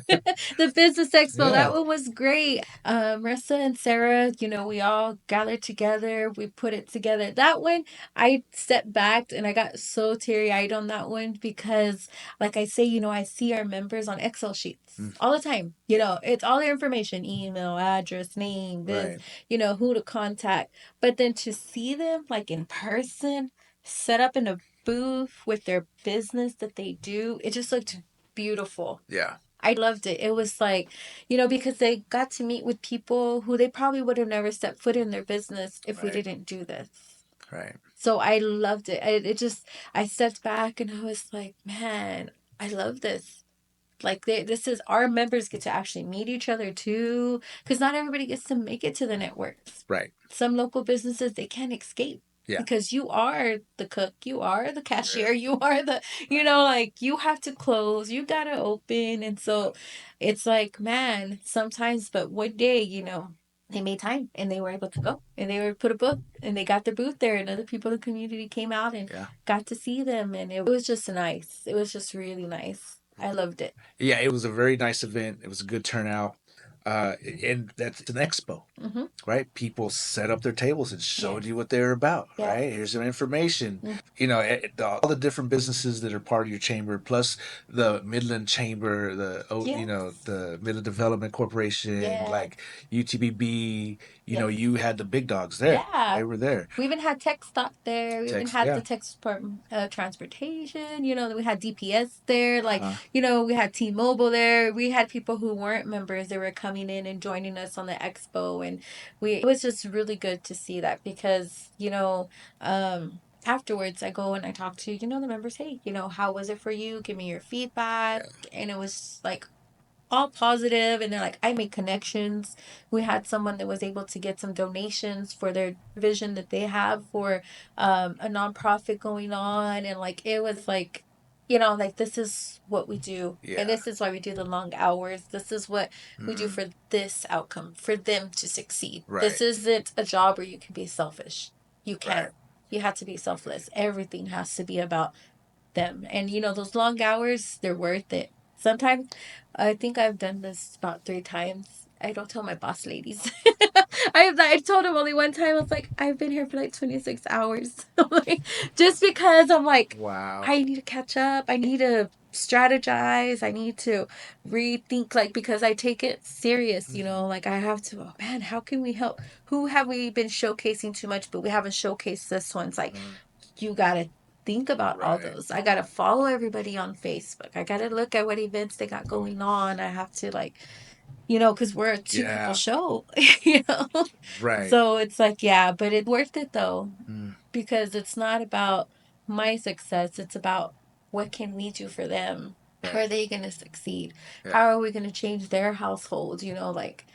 The business expo, Yeah. that one was great. Marissa and Sarah, we all gathered together. We put it together. That one, I stepped back and I got so teary-eyed on that one because, like I say, I see our members on Excel sheets Mm, all the time. It's all their information, email, address, name, this, right. who to contact. But then to see them like in person, set up in a booth with their business that they do, it just looked beautiful. Yeah. I loved it. It was like, because they got to meet with people who they probably would have never stepped foot in their business if we Right. didn't do this. Right. So I loved it. I stepped back and I was like, man, I love this. Like this is our members get to actually meet each other too, because not everybody gets to make it to the networks. Right. Some local businesses they can't escape. Yeah. Because you are the cook, you are the cashier, Yeah. you are the, like you have to close, you gotta open. And so it's like, man, sometimes, but one day, they made time and they were able to go and they were put a book and they got their booth there and other people in the community came out and Yeah. got to see them. And it was just nice. It was just really nice. I loved it. Yeah, it was a very nice event. It was a good turnout. And that's an expo, Mm-hmm. right? People set up their tables and showed Yes. you what they're about, Yes. right? Here's some information. Mhm. All the different businesses that are part of your chamber, plus the Midland Chamber, Yes. the Midland Development Corporation, Yes. like UTBB. Yes. You had the big dogs there. Yeah. They were there. We even had tech stop there. We even had Yeah. the Texas Department of Transportation. We had DPS there. Like, we had T-Mobile there. We had people who weren't members. They were coming in and joining us on the expo. And it was just really good to see that because, afterwards I go and I talk to, the members. Hey, how was it for you? Give me your feedback. And it was like, all positive, and they're like, I made connections. We had someone that was able to get some donations for their vision that they have for a nonprofit going on, and like it was like, like this is what we do, Yeah. and this is why we do the long hours. This is what we do for this outcome, for them to succeed. Right. This isn't a job where you can be selfish. You can't. Right. You have to be selfless. Everything has to be about them. And those long hours, they're worth it. Sometimes, I think I've done this about 3 times. I don't tell my boss ladies. I told him only one time. I was like, I've been here for like 26 hours. Like, just because I'm like, Wow. I need to catch up. I need to strategize. I need to rethink, like, because I take it serious, like I have to, oh man, how can we help? Who have we been showcasing too much, but we haven't showcased this one? It's like, you got to think about all Right. those. I got to follow everybody on Facebook. I got to look at what events they got going on. I have to because we're a two people show, Right. So it's like, yeah, but it's worth it though, Mm. because it's not about my success. It's about what can we do for them? How are they going to succeed? Yeah. How are we going to change their household? Like,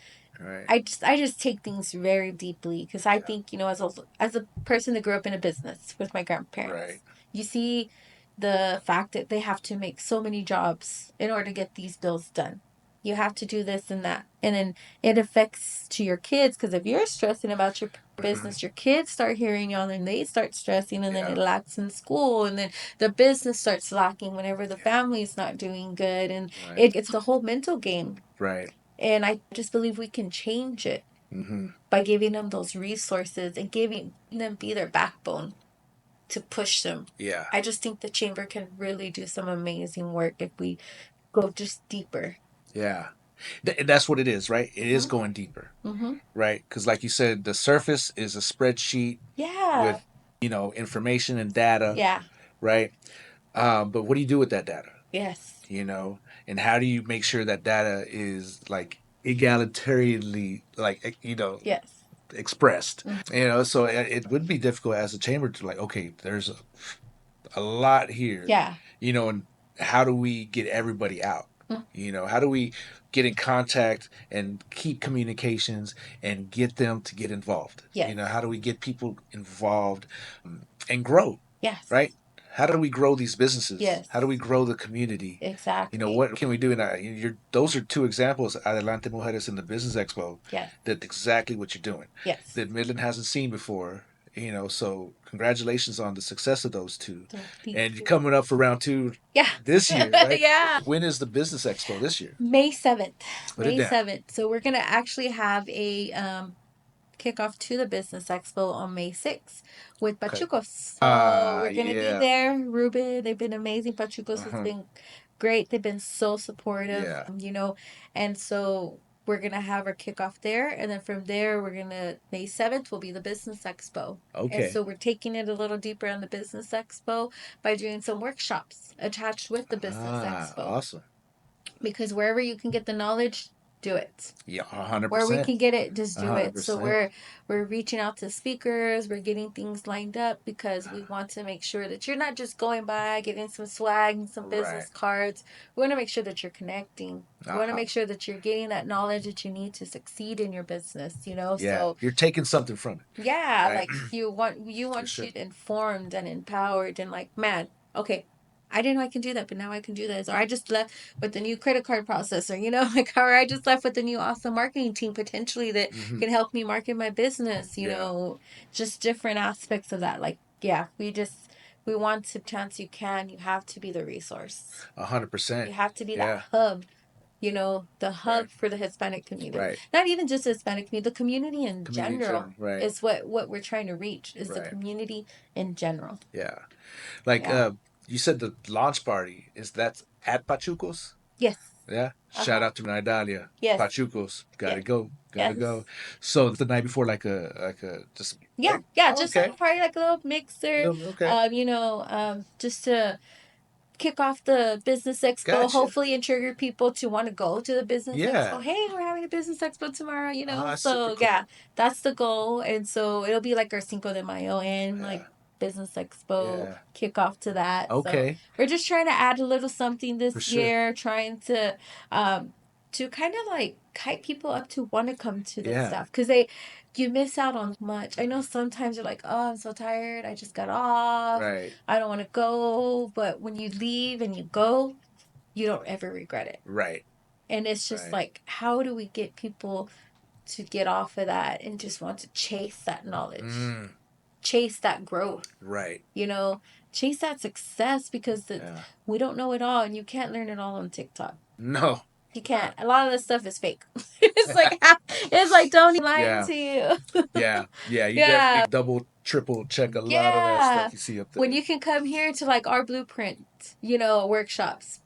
Right. I just take things very deeply because I think, as a person that grew up in a business with my grandparents, Right. you see the fact that they have to make so many jobs in order to get these bills done. You have to do this and that. And then it affects to your kids because if you're stressing about your business, your kids start hearing you and then they start stressing and then it lacks in school and then the business starts lacking whenever the family's not doing good. And it's the whole mental game. Right. And I just believe we can change it by giving them those resources and giving them be their backbone to push them. Yeah. I just think the chamber can really do some amazing work if we go just deeper. Yeah. That's what it is, right? It is going deeper, right? Because like you said, the surface is a spreadsheet with, information and data. Yeah. Right? But what do you do with that data? Yes. And how do you make sure that data is like egalitarianly, like, Yes. expressed? So it would be difficult as a chamber to like, okay, there's a lot here. Yeah. And how do we get everybody out? How do we get in contact and keep communications and get them to get involved? Yes. How do we get people involved and grow? Yes. Right? how do we grow these businesses? Yes. How do we grow the community? Exactly. You know, what can we do? And those are two examples, Adelante Mujeres and the Business Expo. Yes. That's exactly what you're doing. Yes. That Midland hasn't seen before. You know, so congratulations on the success of those two. And you're coming up for round 2 this year, right? Yeah. When is the Business Expo this year? May 7th. Put it May down. 7th. So we're going to actually have a kickoff to the Business Expo on May 6th with Pachucos. So we're going to be there. Ruben, they've been amazing. Pachucos has been great. They've been so supportive, you know, and so we're going to have our kickoff there. And then from there, May 7th will be the Business Expo. Okay. And so we're taking it a little deeper on the Business Expo by doing some workshops attached with the Business Expo. Awesome. Because wherever you can get the knowledge, do it. Yeah, 100%. Where we can get it, just do 100%. it. So we're reaching out to speakers, we're getting things lined up because we want to make sure that you're not just going by, getting some swag and some business cards. We want to make sure that you're connecting. We want to make sure that you're getting that knowledge that you need to succeed in your business, you know? Yeah, so you're taking something from it. Yeah, right? like you want sure. you informed and empowered and like, man, okay, I didn't know I can do that, but now I can do this. Or I just left with the new credit card processor, you know, like, or I just left with the new awesome marketing team potentially that can help me market my business, you know, just different aspects of that. Like, yeah, we want to chance you have to be the resource. 100%. You have to be that hub, you know, the hub for the Hispanic community. Right. Not even just the Hispanic community, the community in general is what we're trying to reach, is the community in general. Yeah. Like, you said the launch party, that's at Pachucos? Yes. Yeah. Shout out to Nidalia. Yes. Pachucos. Gotta go. Gotta go. So the night before, like a just just like a party, like a little mixer. Okay. You know, just to kick off the Business Expo, Gotcha. Hopefully and trigger people to want to go to the Business Yeah. Expo. Hey, we're having a Business Expo tomorrow, you know. that's So super cool. yeah, that's the goal. And so it'll be like our Cinco de Mayo and like Business Expo kickoff to that. Okay. So we're just trying to add a little something For this sure. year, trying to kind of like hype people up to want to come to this stuff, because you miss out on much. I know sometimes you're like, oh, I'm so tired, I just got off, Right. I don't want to go, but when you leave and you go, you don't ever regret it. Right. And it's just like, how do we get people to get off of that and just want to chase that knowledge, chase that growth, Right. you know, chase that success, because we don't know it all, and you can't learn it all on TikTok. No. You can't. A lot of this stuff is fake. It's like don't lie to you. Yeah. You definitely double, triple check a lot of that stuff you see up there. When you can come here to like our blueprint, you know, workshops.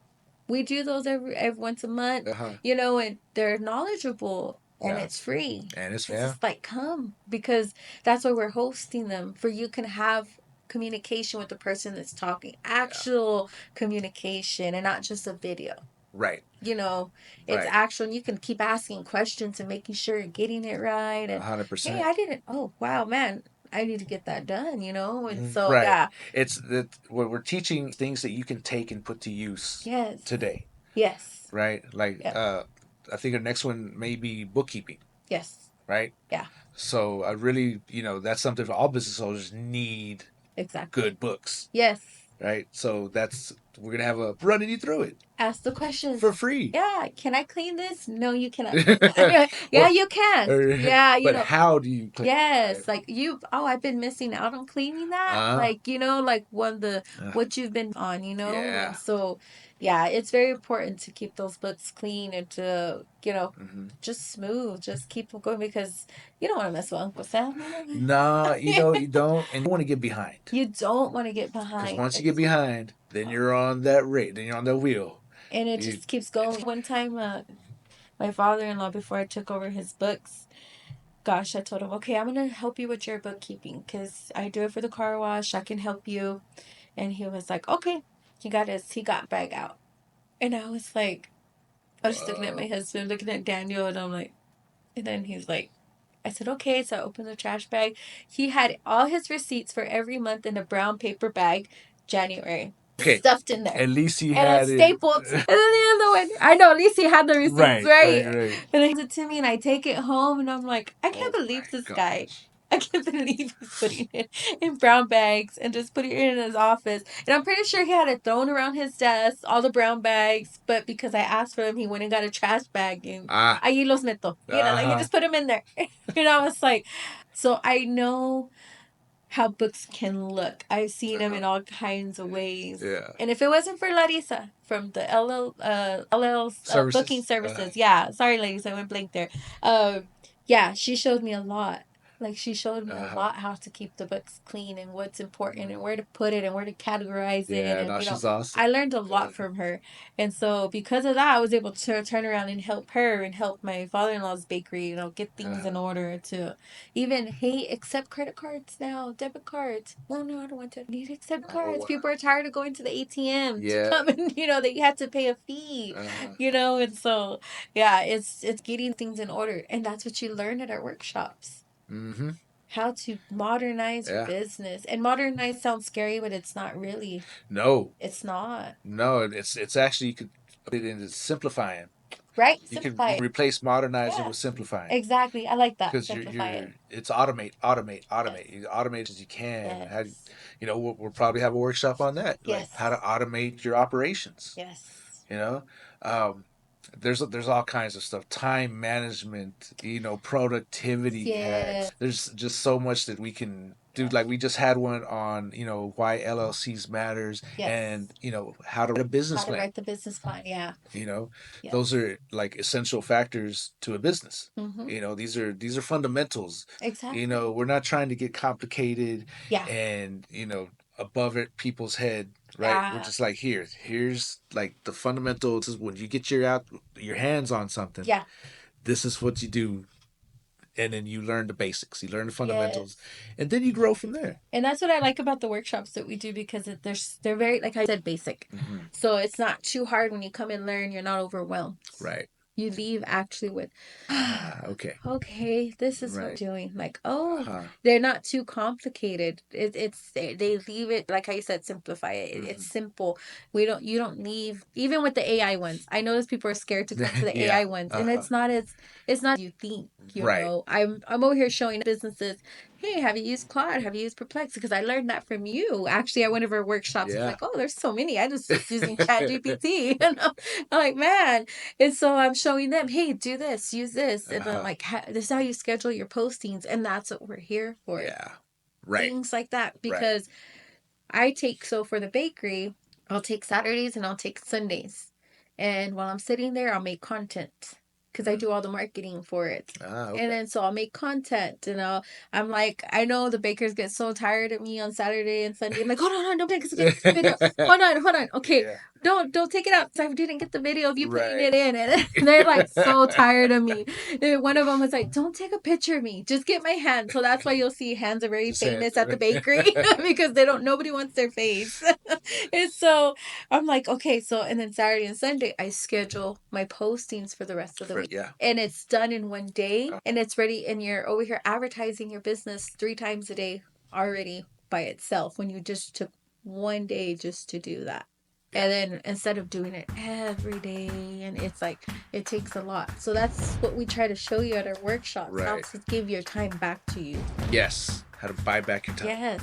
We do those every once a month, you know, and they're knowledgeable and it's free. And it's just like, come, because that's why we're hosting them, for you can have communication with the person that's talking, actual communication, and not just a video. Right. You know, it's actual, and you can keep asking questions and making sure you're getting it right. And 100%. hey, I didn't. Oh, wow, man, I need to get that done. You know, and so it's that we're teaching things that you can take and put to use. Today. Yes. Right. Like I think our next one may be bookkeeping. Yes. Right. Yeah. So I really, you know, that's something all business owners need. Exactly. Good books. Yes. Right. So we're gonna have a running you through it. Ask the questions for free. Yeah. Can I clean this? No, you cannot. You can. Yeah. But how do you clean? Yes. Like I've been missing out on cleaning that. Like, you know, like what you've been on, you know? Yeah. And so, yeah, it's very important to keep those books clean and to, you know, just smooth, just keep them going, because you don't want to mess with Uncle Sam. No, you know, you don't. And you want to get behind. You don't want to get behind. Because once you get behind, then you're on that rate, then you're on that wheel. And it just keeps going. One time, my father-in-law, before I took over his books, I told him, okay, I'm going to help you with your bookkeeping, because I do it for the car wash. I can help you. And he was like, okay. He got bag out. And I was like, I was looking at my husband, looking at Daniel, and I'm like, and then he's like, I said, okay. So I opened the trash bag. He had all his receipts for every month in a brown paper bag, January. Okay. Stuffed in there. At least he had it. Stapled. And then the other one, I know, at least he had the receipts, right? And he gives it to me, and I take it home, and I'm like, I can't believe this guy I can't believe he's putting it in brown bags and just putting it in his office. And I'm pretty sure he had it thrown around his desk, all the brown bags. But because I asked for him, he went and got a trash bag and allí los meto. Like you just put them in there. It's like, so I know how books can look. I've seen them in all kinds of ways. Yeah. And if it wasn't for Larissa from the LL booking services, sorry, ladies, I went blank there. She showed me a lot. Like, she showed me a lot how to keep the books clean and what's important and where to put it and where to categorize it. And, no, she's awesome. I learned a lot from her. And so because of that, I was able to turn around and help her and help my father-in-law's bakery, get things in order to even, hey, accept credit cards now, debit cards. No, I don't want to. Need to accept cards. People are tired of going to the ATM to come and, that you had to pay a fee, and so, it's getting things in order. And that's what you learn at our workshops. Mm-hmm. How to modernize your business. And modernize sounds scary, but it's not really. No. It's not. No, it's actually, you could put it into simplifying. Right? You can replace modernizing with simplifying. Exactly. I like that. Because it's automate. Yes. You automate as you can. Yes. We'll probably have a workshop on that. Yes. Like how to automate your operations. Yes. There's all kinds of stuff. Time management, productivity. Yeah. There's just so much that we can do. Like we just had one on, why LLCs matters and, how to write a business plan. How to write the business plan, yeah. Those are like essential factors to a business. Mm-hmm. These are fundamentals. Exactly. We're not trying to get complicated and, above it people's head. Right, we're just like here's like the fundamentals. Is when you get your hands on something. Yeah, this is what you do, and then you learn the basics. You learn the fundamentals, and then you grow from there. And that's what I like about the workshops that we do because they're very, like I said, basic. Mm-hmm. So it's not too hard when you come and learn. You're not overwhelmed. Right. You leave actually with, okay, this is what we're doing. Like, they're not too complicated. They leave it, like I said, simplify it. Mm-hmm. It's simple. You don't leave, even with the AI ones. I notice people are scared to come to the AI ones, and it's not as you think. You know, I'm over here showing businesses. Hey, have you used Claude? Have you used Perplexity? Because I learned that from you. Actually, at one of our workshops, I was like, there's so many. I just using ChatGPT. I'm like, man. And so I'm showing them, hey, do this, use this. And I'm like, this is how you schedule your postings. And that's what we're here for. Yeah. Right. Things like that. Because for the bakery, I'll take Saturdays and I'll take Sundays. And while I'm sitting there, I'll make content. Because I do all the marketing for it. Okay. And then so I'll make content. And I'm like, I know the bakers get so tired of me on Saturday and Sunday. I'm like, hold on, don't take this video. Hold on. Okay, don't take it out. I didn't get the video of you putting it in. And they're like so tired of me. And one of them was like, don't take a picture of me. Just get my hand. So that's why you'll see hands are very famous at the bakery. Because nobody wants their face. And so I'm like, okay. So, and then Saturday and Sunday, I schedule my postings for the rest of the week. Yeah. And it's done in one day and it's ready. And you're over here advertising your business 3 times a day already by itself when you just took one day just to do that. And then instead of doing it every day, and it's like, it takes a lot. So that's what we try to show you at our workshops. How to give your time back to you. Yes. How to buy back your time. Yes.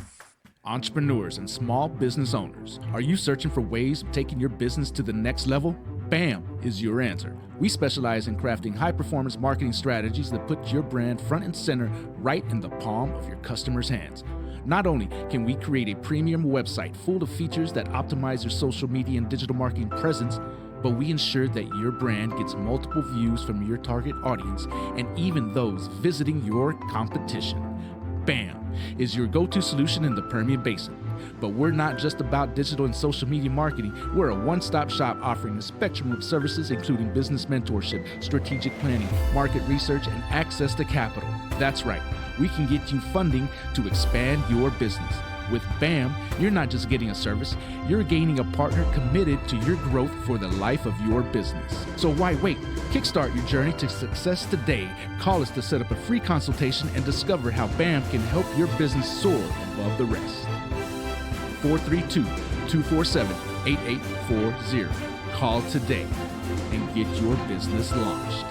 Entrepreneurs and small business owners, are you searching for ways of taking your business to the next level? BAM is your answer. We specialize in crafting high-performance marketing strategies that put your brand front and center right in the palm of your customers' hands. Not only can we create a premium website full of features that optimize your social media and digital marketing presence, but we ensure that your brand gets multiple views from your target audience and even those visiting your competition. BAM is your go-to solution in the Permian Basin. But we're not just about digital and social media marketing. We're a one-stop shop offering a spectrum of services including business mentorship, strategic planning, market research, and access to capital. That's right. We can get you funding to expand your business. With BAM, you're not just getting a service, you're gaining a partner committed to your growth for the life of your business. So why wait? Kickstart your journey to success today. Call us to set up a free consultation and discover how BAM can help your business soar above the rest. 432-247-8840. Call today and get your business launched.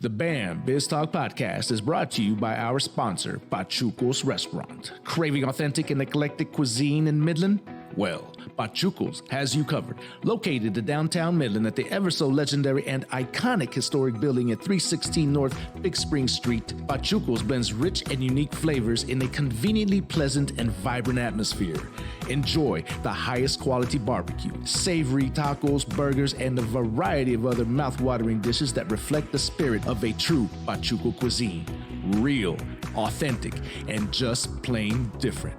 The BAM Biz Talk Podcast is brought to you by our sponsor, Pachuco's Restaurant. Craving authentic and eclectic cuisine in Midland? Well, Pachuco's has you covered. Located in downtown Midland at the ever so legendary and iconic historic building at 316 North Big Spring Street, Pachuco's blends rich and unique flavors in a conveniently pleasant and vibrant atmosphere. Enjoy the highest quality barbecue, savory tacos, burgers, and a variety of other mouth-watering dishes that reflect the spirit of a true Pachuco cuisine. Real, authentic, and just plain different.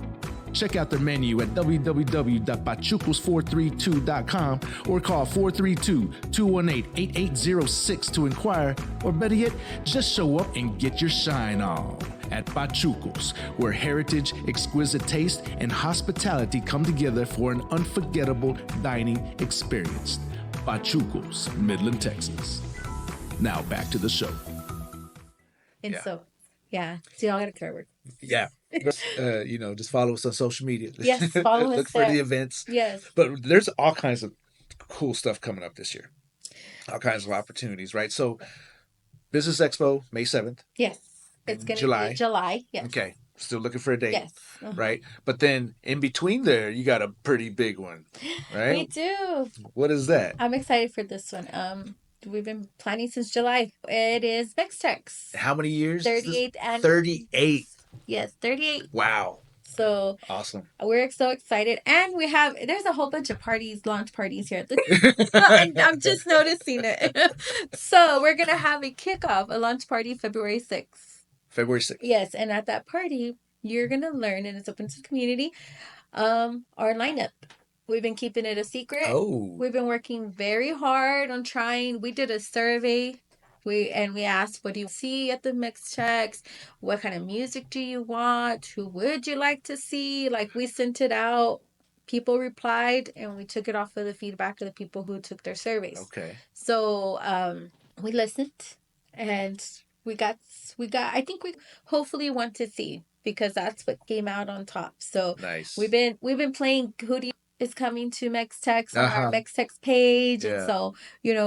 Check out their menu at www.pachucos432.com or call 432-218-8806 to inquire, or better yet, just show up and get your shine on. At Pachucos, where heritage, exquisite taste, and hospitality come together for an unforgettable dining experience. Pachucos, Midland, Texas. Now back to the show. And so, so y'all got to forward. Yeah. Just follow us on social media. Yes, follow us. Look for the events. Yes. But there's all kinds of cool stuff coming up this year. All kinds of opportunities, right? So, Business Expo, May 7th. Yes. It's going to be July. Yes. Okay. Still looking for a date. Yes. Right? But then in between there, you got a pretty big one, right? We do. What is that? I'm excited for this one. We've been planning since July. It is BAMBIZTALK. How many years? 38 and 38. Yes, 38. Wow. So awesome. We're so excited. And there's a whole bunch of launch parties here. And I'm just noticing it. So we're going to have a kickoff, a launch party February 6th. February 6th. Yes. And at that party, you're going to learn, and it's open to the community, our lineup. We've been keeping it a secret. Oh. We've been working very hard on trying. We did a survey. We asked, what do you see at the mix checks? What kind of music do you want? Who would you like to see? Like, we sent it out. People replied, and we took it off of the feedback of the people who took their surveys. Okay. So we listened, and we got. I think we hopefully want to see, because that's what came out on top. So nice. We've been playing Who Do You is coming to MexTex on our MexTex page. Yeah. And so,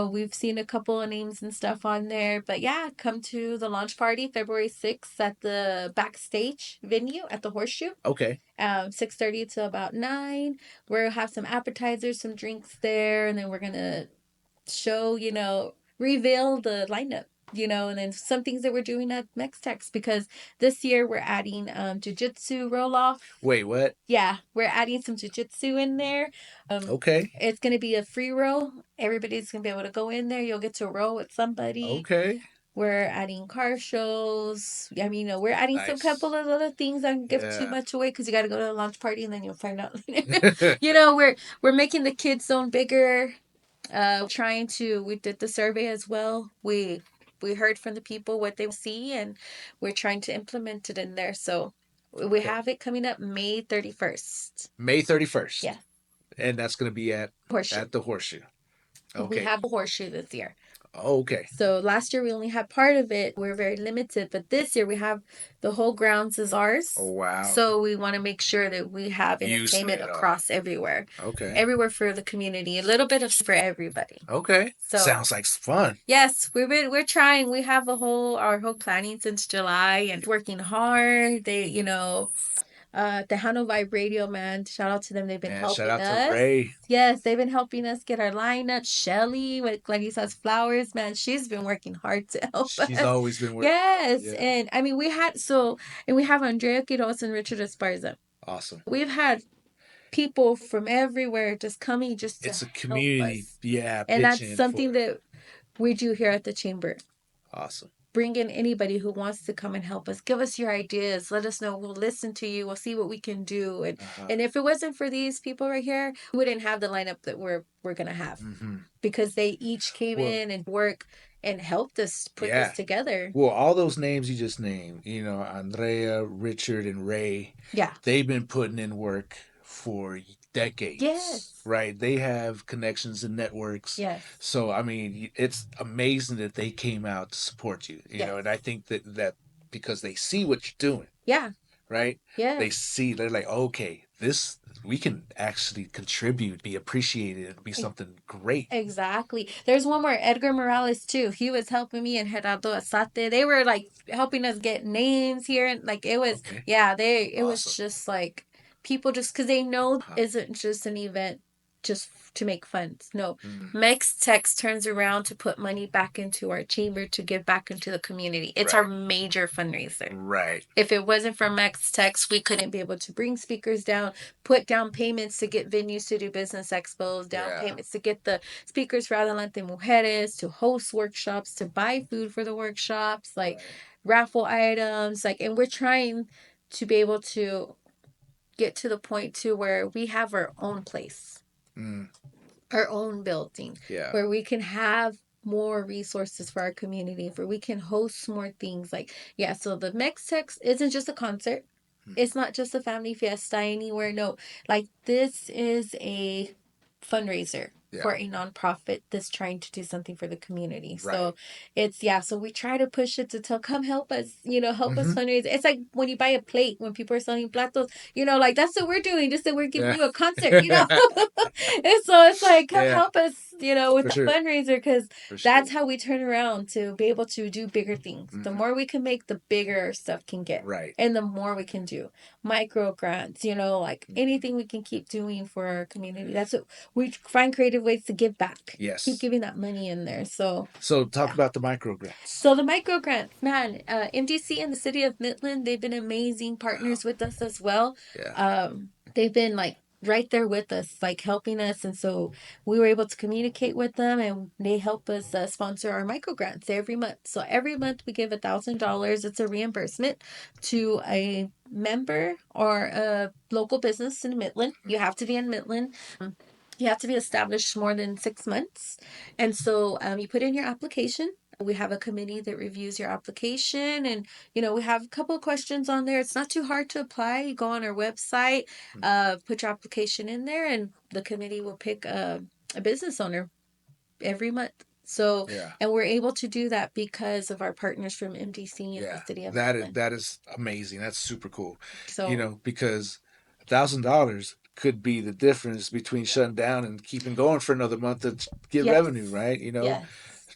we've seen a couple of names and stuff on there. But yeah, come to the launch party February 6th at the backstage venue at the Horseshoe. Okay. 6:30 to about 9. We'll have some appetizers, some drinks there, and then we're going to show, reveal the lineup. And then some things that we're doing at MexTex, because this year we're adding jiu-jitsu roll-off. Wait, what? Yeah, we're adding some jiu-jitsu in there. Okay. It's going to be a free roll. Everybody's going to be able to go in there. You'll get to roll with somebody. Okay. We're adding car shows. I mean, we're adding some couple of little things. I don't give too much away, because you got to go to the launch party and then you'll find out later. We're making the kids zone bigger. We did the survey as well. We heard from the people what they see, and we're trying to implement it in there. So we have it coming up May 31st. May 31st. Yeah. And that's going to be at the Horseshoe. Okay. We have a Horseshoe this year. Oh, okay. So last year we only had part of it. We're very limited, but this year we have the whole grounds is ours. Oh, wow. So we want to make sure that we have entertainment across everywhere. Okay. Everywhere for the community. A little bit of for everybody. Okay. So sounds like fun. Yes, we're trying. We have our whole planning since July and working hard. They, Tejano Vibe Radio, man. Shout out to them. They've been helping us. Shout out to Ray. Yes, they've been helping us get our lineup. Shelly with Clarisa's Flowers, man. She's been working hard to help us. She's always been working. Yes. Yeah. And I mean, we have Andrea Quiroz and Richard Esparza. Awesome. We've had people from everywhere just coming just to It's a community. Yeah. And that's something that we do here at the Chamber. Awesome. Bring in anybody who wants to come and help us. Give us your ideas. Let us know. We'll listen to you. We'll see what we can do. And if it wasn't for these people right here, we wouldn't have the lineup that we're going to have. Mm-hmm. Because they each came in and worked and helped us put this together. Well, all those names you just named, Andrea, Richard, and Ray, they've been putting in work for decades. Yes. Right? They have connections and networks. Yes. So, I mean, it's amazing that they came out to support you, you know, and I think that because they see what you're doing. Yeah. Right? Yeah. They're like, okay, this we can actually contribute, be appreciated, and be something great. Exactly. There's one more, Edgar Morales too. He was helping me and Gerardo Asate. They were like helping us get names here, and like it was, Okay. yeah, it was Awesome. just like people just because they know Uh-huh. isn't just an event just to make funds. No, Mm. Mextex turns around to put money back into our chamber to give back into the community. It's our Right. major fundraiser. Right. If it wasn't for Mextex, we couldn't be able to bring speakers down, put down payments to get venues to do business expos, down Yeah. payments to get the speakers for Adelante Mujeres, to host workshops, to buy food for the workshops, like Right. raffle items, like, and we're trying to be able to get to the point to where we have our own place, Mm. our own building, Yeah. where we can have more resources for our community, where we can host more things. Like, yeah, so the Mextex isn't just a concert. It's not just a family fiesta anywhere. No, like this is a fundraiser for a nonprofit that's trying to do something for the community. Right. So it's, yeah, so we try to push it to tell, come help us, help us Mhm. fundraise. It's like when you buy a plate, when people are selling platos, like that's what we're doing, just that we're giving Yeah. you a concert, And so it's like, come Yeah. help us, with For the sure. fundraiser, because For sure. that's how we turn around to be able to do bigger things. The Mhm. more we can make, the bigger stuff can get. Right. And the more we can do micro grants, like Mhm. anything we can keep doing for our community. That's what we find, creative ways to give back. Yes. Keep giving that money in there. So talk yeah. about the micro grants. So the micro grants, man, MDC and the city of Midland, they've been amazing partners with us as well. Yeah. They've been like right there with us, like helping us, and so we were able to communicate with them, and they help us sponsor our micro grants every month. So every month we give $1,000. It's a reimbursement to a member or a local business in Midland. You have to be in Midland. You have to be established more than 6 months. And so you put in your application. We have a committee that reviews your application, and we have a couple of questions on there. It's not too hard to apply. You go on our website, put your application in there, and the committee will pick a business owner every month. So, Yeah. and we're able to do that because of our partners from MDC and the city of Midland. That is amazing. That's super cool. So, Because $1,000 could be the difference between shutting down and keeping going for another month to get yes, revenue, right? yes,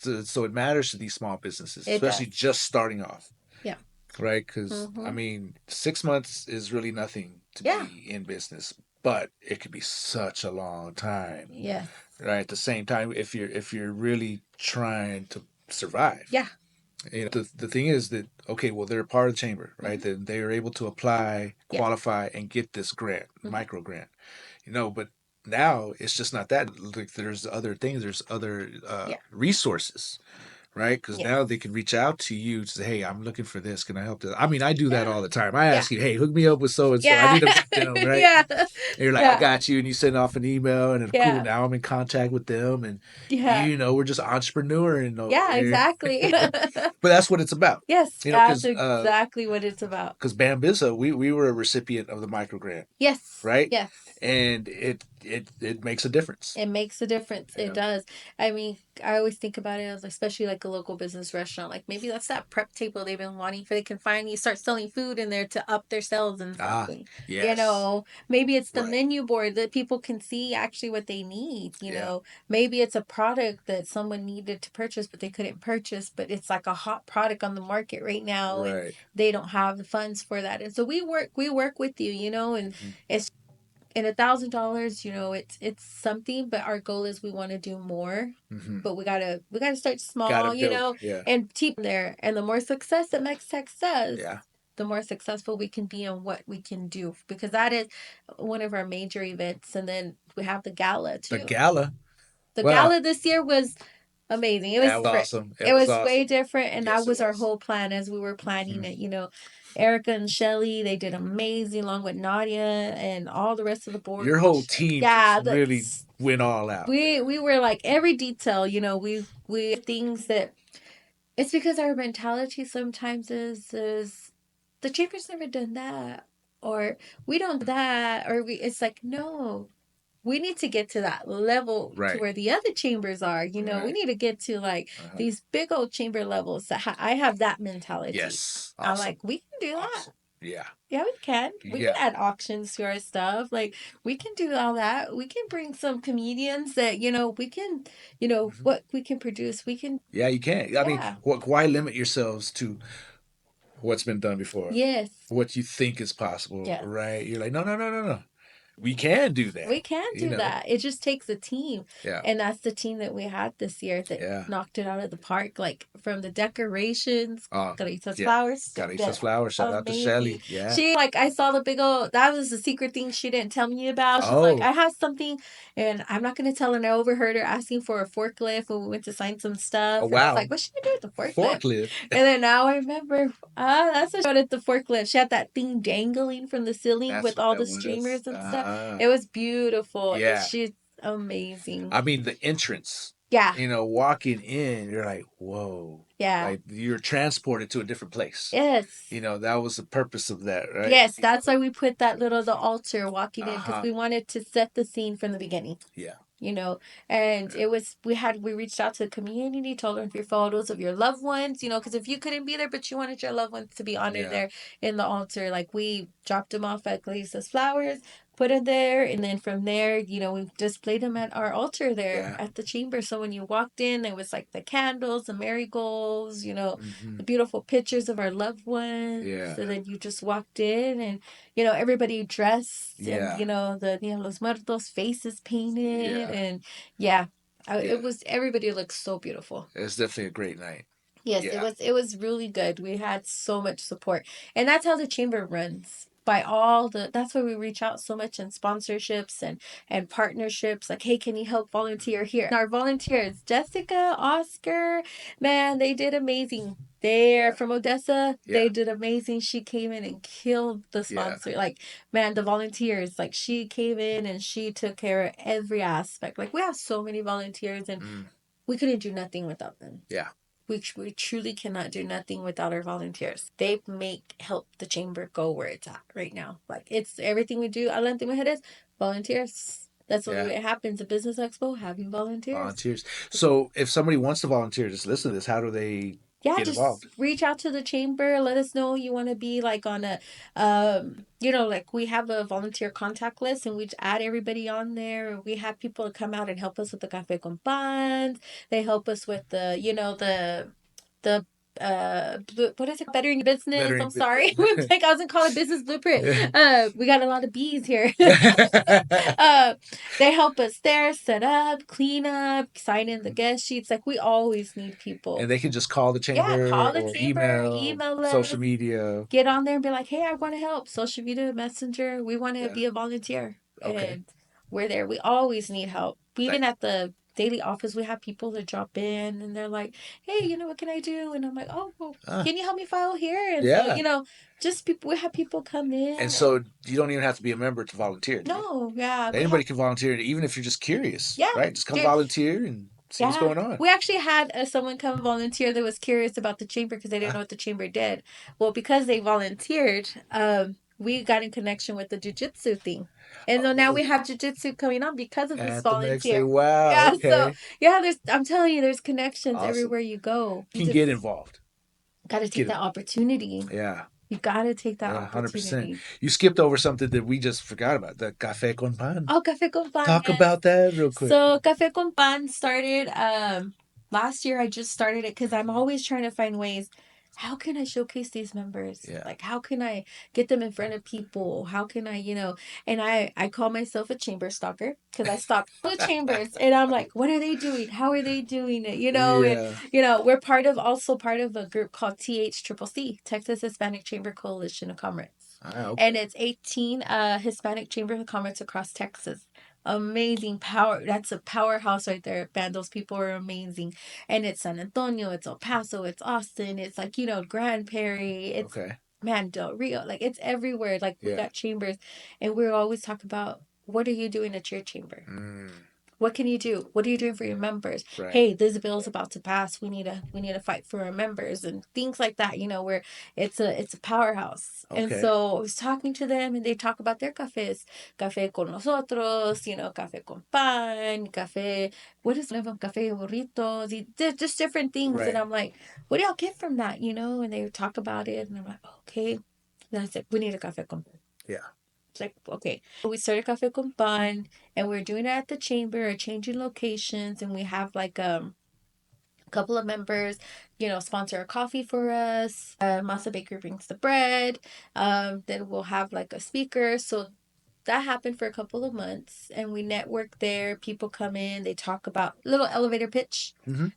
So it matters to these small businesses, it especially does. just starting off. Yeah. Right? Because Mm-hmm. 6 months is really nothing to Yeah. be in business, but it could be such a long time. Yes. Right? At the same time, if you're really trying to survive. Yeah. The thing is that, okay, well, they're a part of the chamber, right? Then they are able to apply, Yeah. qualify, and get this grant, micro grant. But now it's just not that. Like, there's other things. There's other Yeah. resources, right? Because Yes. now they can reach out to you to say, "Hey, I'm looking for this. Can I help this?" I mean, I do that Yeah. all the time. I Yeah. ask you, "Hey, hook me up with so and so. I Yeah. need them, right?" Yeah. And you're like, "I Yeah. got you," and you send off an email, and it's cool. Yeah. Now I'm in contact with them, and Yeah. we're just entrepreneur, and Yeah, exactly. but that's what it's about. Yes, that's Because exactly what it's about. Bambiza, we were a recipient of the micro grant, Yes. right? Yes. And it makes a difference. It makes a difference. Yeah. It does. I mean, I always think about it as especially like a local business restaurant. Like maybe that's that prep table they've been wanting for they can finally start selling food in there to up their sales and something. Yes. Maybe it's the Right. menu board that people can see actually what they need. Yeah. Maybe it's a product that someone needed to purchase but they couldn't purchase, but it's like a hot product on the market right now and Right. they don't have the funds for that. And so we work with you, and Mhm. it's and $1,000, it's something, but our goal is we want to do more. Mhm. But we gotta start small, Gotta build. Yeah. and keep there. And the more success that MexTech does, Yeah. the more successful we can be on what we can do, because that is one of our major events. And then we have the gala too. The gala. The Wow. gala this year was amazing. It was That was awesome. It was awesome. way different, and Yes, that it was our was. whole plan as we were planning Mhm. it. Erica and Shelly, they did amazing, along with Nadia and all the rest of the board. Your whole team just really went all out. We were like every detail. We things that it's because our mentality sometimes is the chamber's never done that, or we don't do that, or it's like, no, we need to get to that level to Right. where the other chambers are. We Right. need to get to like these big old chamber levels. I have that mentality. Yes. I'm Awesome. like, we can do that. Awesome. Yeah. Yeah, we can. We can Yeah. add auctions to our stuff. Like, we can do all that. We can bring some comedians that, we can, Mhm. what we can produce. We can, Yeah, you can. I mean, yeah. why limit yourselves to what's been done before? Yes. What you think is possible, Yes. right? You're like, no, no, no, no, no. We can do that. We can You do know? that. It just takes a team. Yeah. And that's the team that we had this year that Yeah. knocked it out of the park. Like, from the decorations, Caritas Yeah. flowers. Caritas flowers. Shout out to Amazing. Shelly. Yeah. She, like, I saw the big old, that was the secret thing she didn't tell me about. She's like, Oh. I have something, and I'm not going to tell her. And I overheard her asking for a forklift when we went to sign some stuff. Oh, And I was wow. like, what's she going to do with the forklift? Forklift. And then now I remember, that's what she wanted the forklift. She had that thing dangling from the ceiling That's with what all that the was. streamers and stuff. It was beautiful. Yeah. She's amazing. I mean, the entrance. Yeah. Walking in, you're like, whoa. Yeah. Like, you're transported to a different place. Yes. That was the purpose of that, right? Yes, that's why we put that the altar walking in, because Uh-huh. we wanted to set the scene from the beginning. Yeah. And it was, we reached out to the community, told them your photos of your loved ones, because if you couldn't be there, but you wanted your loved ones to be honored there in the altar, like, we dropped them off at Galisa's Flowers, put it there, and then from there, we displayed them at our altar there at the chamber. So when you walked in, there was like the candles, the marigolds, Mhm. the beautiful pictures of our loved ones. Yeah. So then you just walked in, and everybody dressed, Yeah. and the Dia de los Muertos faces painted, Yeah. and it was, everybody looked so beautiful. It's definitely a great night. Yes, Yeah. it was really good. We had so much support. And that's how the chamber runs. That's why we reach out so much in sponsorships and partnerships. Like, hey, can you help volunteer here? And our volunteers, Jessica, Oscar, man, they did amazing. They're from Odessa. Yeah. They did amazing. She came in and killed the sponsor. Yeah. Like, man, the volunteers, like, she came in and she took care of every aspect. Like, we have so many volunteers, and we couldn't do nothing without them. Yeah. We truly cannot do nothing without our volunteers. They help the chamber go where it's at right now. Like, it's everything we do. Adelante Mujeres, volunteers. That's the way it happens. A business expo, having volunteers. So if somebody wants to volunteer, just listen to this. How do they get just involved? Reach out to the chamber. Let us know you want to be like on a, like, we have a volunteer contact list, and we add everybody on there. We have people come out and help us with the café con pan. They help us with the, the what is it? Bettering business. I'm sorry. Like, I wasn't calling business blueprint. We got a lot of B's here. They help us there, set up, clean up, sign in the guest sheets. Like, we always need people. And they can just call the chamber, call the or chamber, email us, social media. Get on there and be like, hey, I want to help. Social media, messenger. We want to be a volunteer. Okay. And we're there. We always need help. Even at the daily office, we have people that drop in, and they're like, hey, what can I do? And I'm like, oh, well, can you help me file here? And so, just people, we have people come in. And so you don't even have to be a member to volunteer. No, Anybody can volunteer, even if you're just curious. Right? Just come volunteer and see what's going on. We actually had someone come volunteer that was curious about the chamber because they didn't know what the chamber did. Well, because they volunteered, we got in connection with the jiu-jitsu thing. And so now we have jiu-jitsu coming on because of this volunteer. Wow. Yeah, okay. So, I'm telling you, there's connections everywhere you go. You can get involved. Got to take that opportunity. Yeah. You got to take that opportunity. 100%. You skipped over something that we just forgot about, the café con pan. Oh, café con pan. Talk about that real quick. So, café con pan started last year. I just started it because I'm always trying to find ways. How can I showcase these members? Yeah. Like, how can I get them in front of people? How can I, and I call myself a chamber stalker because I stalk the chambers, and I'm like, what are they doing? How are they doing it? And, we're part of a group called THCCC, Texas Hispanic Chamber Coalition of Commerce. Okay. And it's 18 Hispanic Chamber of Commerce across Texas. Amazing power. That's a powerhouse right there, man. Those people are amazing. And it's San Antonio, it's El Paso, it's Austin, it's like, Grand Prairie, it's man, Del Rio. Like, it's everywhere. Like, we got chambers, and we always talk about, what are you doing at your chamber? What can you do? What are you doing for your members? Right. Hey, this bill is about to pass. We need to fight for our members and things like that. Where it's a powerhouse. Okay. And so I was talking to them, and they talk about their cafes, café con nosotros, café con pan, café. What is one of them? Café burritos, just different things. Right. And I'm like, what do y'all get from that? And they talk about it, and I'm like, okay. And I said, we need a cafe con pan. Yeah. It's like, okay. We started Cafe Con Pan, and we're doing it at the chamber, changing locations, and we have like a couple of members, sponsor a coffee for us. Masa Bakery brings the bread. Then we'll have like a speaker. So that happened for a couple of months, and we network there. People come in, they talk about little elevator pitch,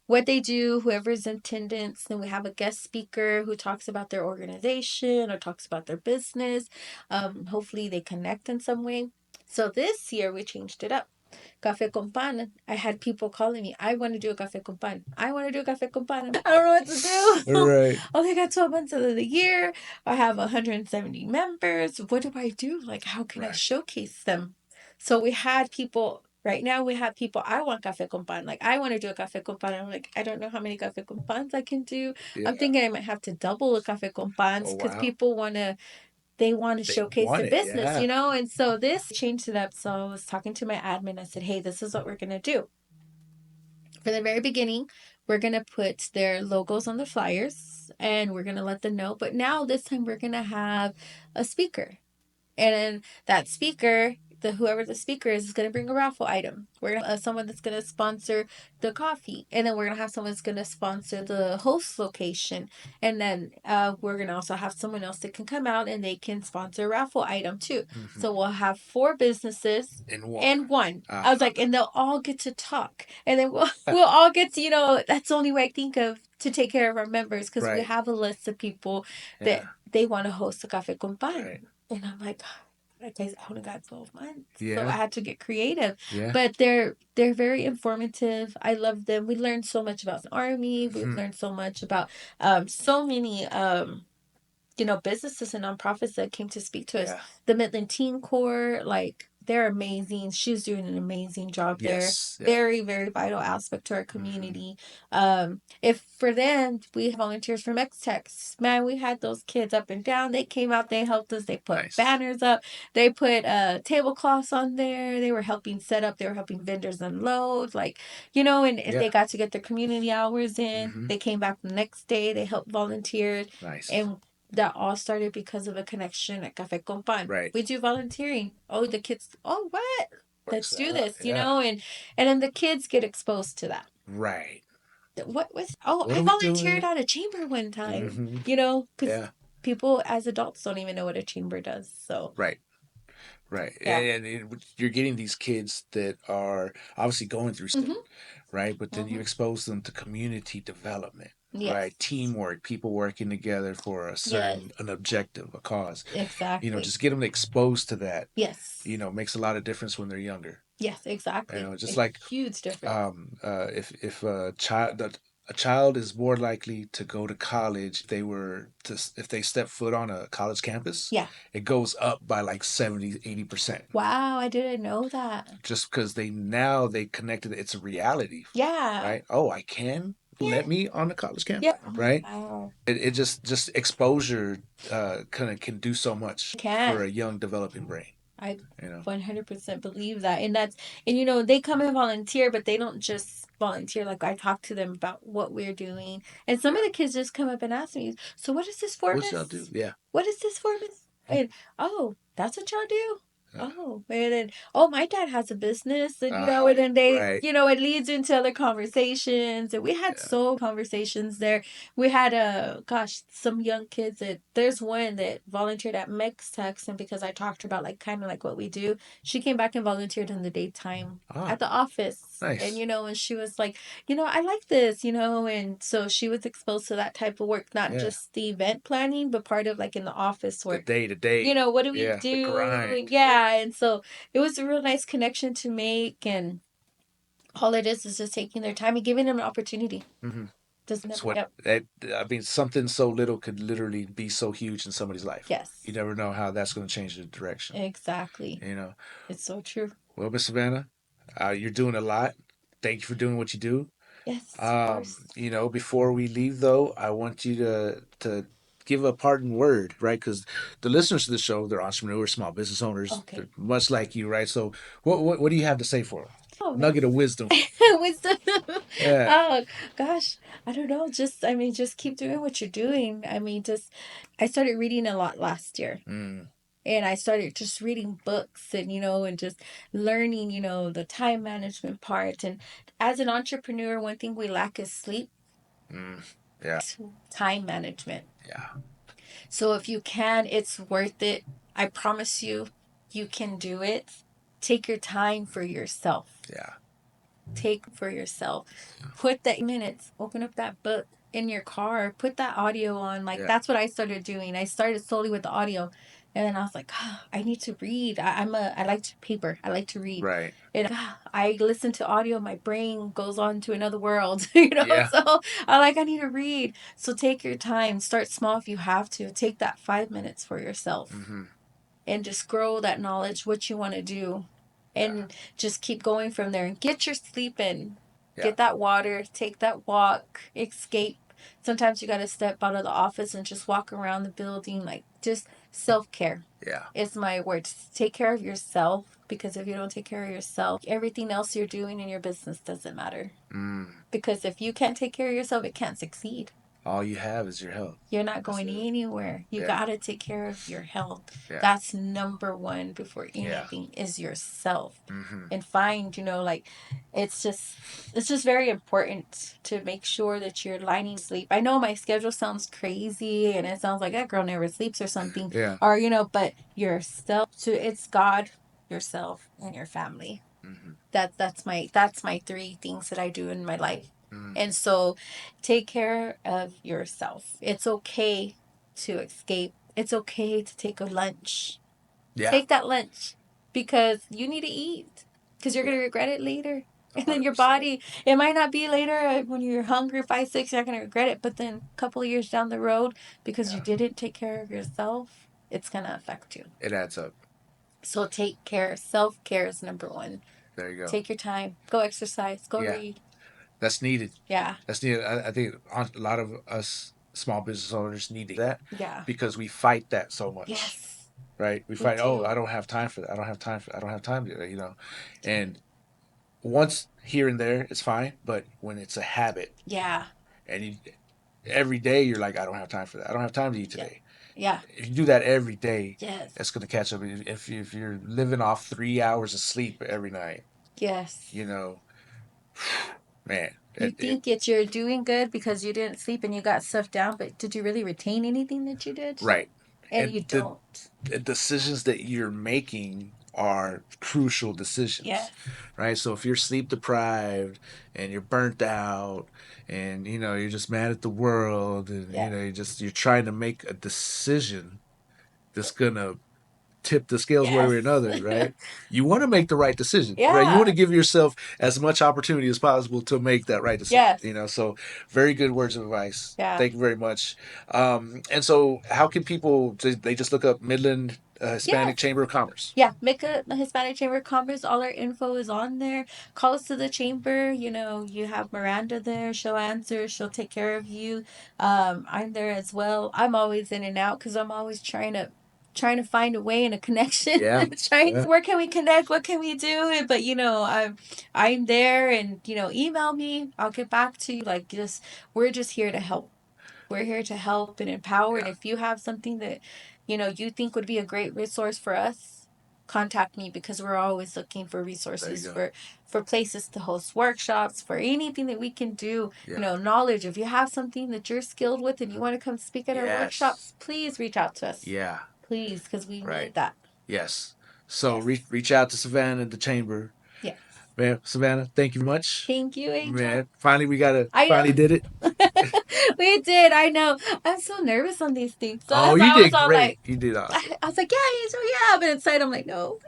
what they do, whoever's in attendance. Then we have a guest speaker who talks about their organization or talks about their business. Hopefully they connect in some way. So this year we changed it up. Café con pan. I had people calling me, I want to do a café con pan. I want to do a café con pan. I don't know what to do. Right. Only got 12 months of the year. I have 170 members. What do I do? Like, how can I showcase them? So we had people, right now we have people, I want café con pan. Like, I want to do a café con pan. I'm like, I don't know how many café con pans I can do. Yeah. I'm thinking I might have to double the café con pans because people want to showcase their business, And so this changed it up. So I was talking to my admin. I said, hey, this is what we're going to do. For the very beginning, we're going to put their logos on the flyers and we're going to let them know. But now this time we're going to have a speaker. And then that speaker, whoever the speaker is going to bring a raffle item. We're going to have someone that's going to sponsor the coffee. And then we're going to have someone that's going to sponsor the host location. And then we're going to also have someone else that can come out and they can sponsor a raffle item too. So we'll have 4 businesses in one. I was like, and they'll all get to talk. And then we'll all get to, that's the only way I think of to take care of our members because we have a list of people that they want to host a Café con Pan. Right. And I'm like, I only got 12 months. Yeah. So I had to get creative. Yeah. But they're very informative. I love them. We learned so much about the Army. We've learned so much about so many businesses and nonprofits that came to speak to us. The Midland Teen Corps, like, they're amazing. She's doing an amazing job there. Very, very vital aspect to our community. If for them, we have volunteers from X-Tex. Man, we had those kids up and down. They came out. They helped us. They put banners up. They put tablecloths on there. They were helping set up. They were helping vendors unload. Like, and if they got to get their community hours in, they came back the next day. They helped volunteer. Nice. And that all started because of a connection at Café Con Pan. Right. We do volunteering. Oh, the kids, what? Let's do this, and then the kids get exposed to that. Right. What was, I volunteered at a chamber one time, because people as adults don't even know what a chamber does. So. Right. Right. Yeah. And you're getting these kids that are obviously going through stuff, right? But then you expose them to community development. Yes. Right, teamwork, people working together for a certain an objective, a cause. Exactly. Just get them exposed to that. Yes. Makes a lot of difference when they're younger. Yes, exactly. Just it's like huge difference. If a child is more likely to go to college if they step foot on a college campus. Yeah. It goes up by like 70-80%. Wow, I didn't know that. Just because they connected it's a reality. Yeah. Right? Oh, I can. Let me on the college campus, right? Wow. It just exposure can do so much for a young developing brain. I 100% believe that. And they come and volunteer, but they don't just volunteer. Like, I talk to them about what we're doing. And some of the kids just come up and ask me, so what is this for, Miss? What y'all do? Yeah. What is this for, Miss? And, that's what y'all do? Oh, and then, my dad has a business, and, and then they, it leads into other conversations, and we had conversations there. We had, some young kids there's one that volunteered at Mex-Tex, and because I talked to her about, like, kind of like what we do, she came back and volunteered in the daytime at the office. Nice. And, and she was like, I like this, and so she was exposed to that type of work, not just the event planning, but part of, like, in the office work. The day-to-day. What do we do? The grind. Yeah. And so it was a real nice connection to make, and all it is just taking their time and giving them an opportunity. Something so little could literally be so huge in somebody's life. Yes. You never know how that's going to change the direction. Exactly. It's so true. Well, Miss Savannah, you're doing a lot. Thank you for doing what you do. Yes, of course. Before we leave, though, I want you to give a parting word, right? Because the listeners to the show, they're entrepreneurs, small business owners, they're much like you, right? So what do you have to say for them? Nugget of wisdom. Wisdom. Yeah. Oh gosh, I don't know. Just keep doing what you're doing. I started reading a lot last year. Mm, And I started just reading books and, and just learning, the time management part. And as an entrepreneur, one thing we lack is sleep, mm, yeah. time management. Yeah. So if you can, it's worth it. I promise you, you can do it. Take your time for yourself. Yeah. Take for yourself. Put that minutes, open up that book in your car, put that audio on. Like Yeah. that's what I started doing. I started slowly with the audio. And then I was like, I need to read. I like to paper. I like to read. Right. And I listen to audio. My brain goes on to another world, Yeah. So I need to read. So take your time. Start small if you have to. Take that 5 minutes for yourself Mm-hmm. and just grow that knowledge, what you want to do, and just keep going from there and get your sleep in. Yeah. Get that water, take that walk, escape. Sometimes you got to step out of the office and just walk around the building, like just self-care. Yeah. It's my word. Just take care of yourself, because if you don't take care of yourself, everything else you're doing in your business doesn't matter. Mm. Because if you can't take care of yourself, it can't succeed. All you have is your health. You're not going anywhere. You Yeah. got to take care of your health. Yeah. That's number one before Yeah. anything is yourself. Mm-hmm. And find, like it's just very important to make sure that you're lining sleep. I know my schedule sounds crazy and it sounds like that girl never sleeps or something. Yeah. Or, but yourself, it's God, yourself, and your family. Mm-hmm. That's my three things that I do in my life. Mm-hmm. And so take care of yourself. It's okay to escape. It's okay to take a lunch. Yeah. Take that lunch because you need to eat, because you're going to regret it later. And then your 100%. body, it might not be later when you're hungry, 5, 6, you're not going to regret it. But then a couple of years down the road, because you didn't take care of yourself, it's going to affect you. It adds up. So take care. Self-care is number one. There you go. Take your time. Go exercise. Go read. That's needed. Yeah. That's needed. I think a lot of us small business owners need that. Yeah. Because we fight that so much. Yes. Right? We fight, do. I don't have time for that. I don't have time for that. I don't have time to do that, And once here and there, it's fine. But when it's a habit, Yeah. and every day you're like, I don't have time for that. I don't have time to eat today. Yeah. If you do that every day, Yes. that's going to catch up. If you're living off 3 hours of sleep every night, Yes. Man. You think you're doing good because you didn't sleep and you got stuff down, but did you really retain anything that you did? Right. And you don't. The decisions that you're making are crucial decisions. Yes. Right? So if you're sleep deprived and you're burnt out and you're just mad at the world and you're trying to make a decision that's gonna tip the scales one way or another, right? You want to make the right decision, right? You want to give yourself as much opportunity as possible to make that right decision. Yes. So very good words of advice. Yeah. Thank you very much. And so how can people, they just look up Midland Hispanic Chamber of Commerce? Yeah, make a Hispanic Chamber of Commerce. All our info is on there. Call us to the chamber. You have Miranda there. She'll answer. She'll take care of you. I'm there as well. I'm always in and out because I'm always trying to find a way and a connection. Yeah. Where can we connect? What can we do? But I'm there, and email me. I'll get back to you. We're just here to help. We're here to help and empower. And if you have something that you think would be a great resource for us, contact me, because we're always looking for resources for places to host workshops, for anything that we can do. Knowledge. If you have something that you're skilled with and you want to come speak at our workshops, please reach out to us. Yeah. Please, because we need that. Yes. So reach out to Savannah at the chamber. Yes. Man, Savannah, thank you much. Thank you, Angel. Man, finally did it. We did. I know. I'm so nervous on these things. So you did great. You did awesome. I was like, yeah, Angel, yeah. But inside, I'm like, no.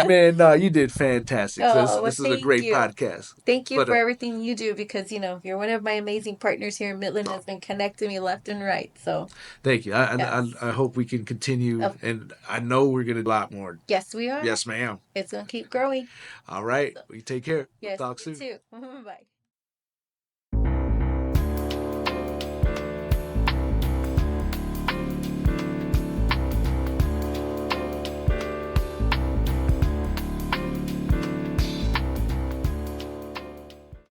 Man, no, you did fantastic. This is a great podcast. Thank you for everything you do, because, you're one of my amazing partners here in Midland. Has been connecting me left and right. So thank you. I hope we can continue. And I know we're going to do a lot more. Yes, we are. Yes, ma'am. It's going to keep growing. All right. Well, you take care. Yes, Talk soon. You too. Bye.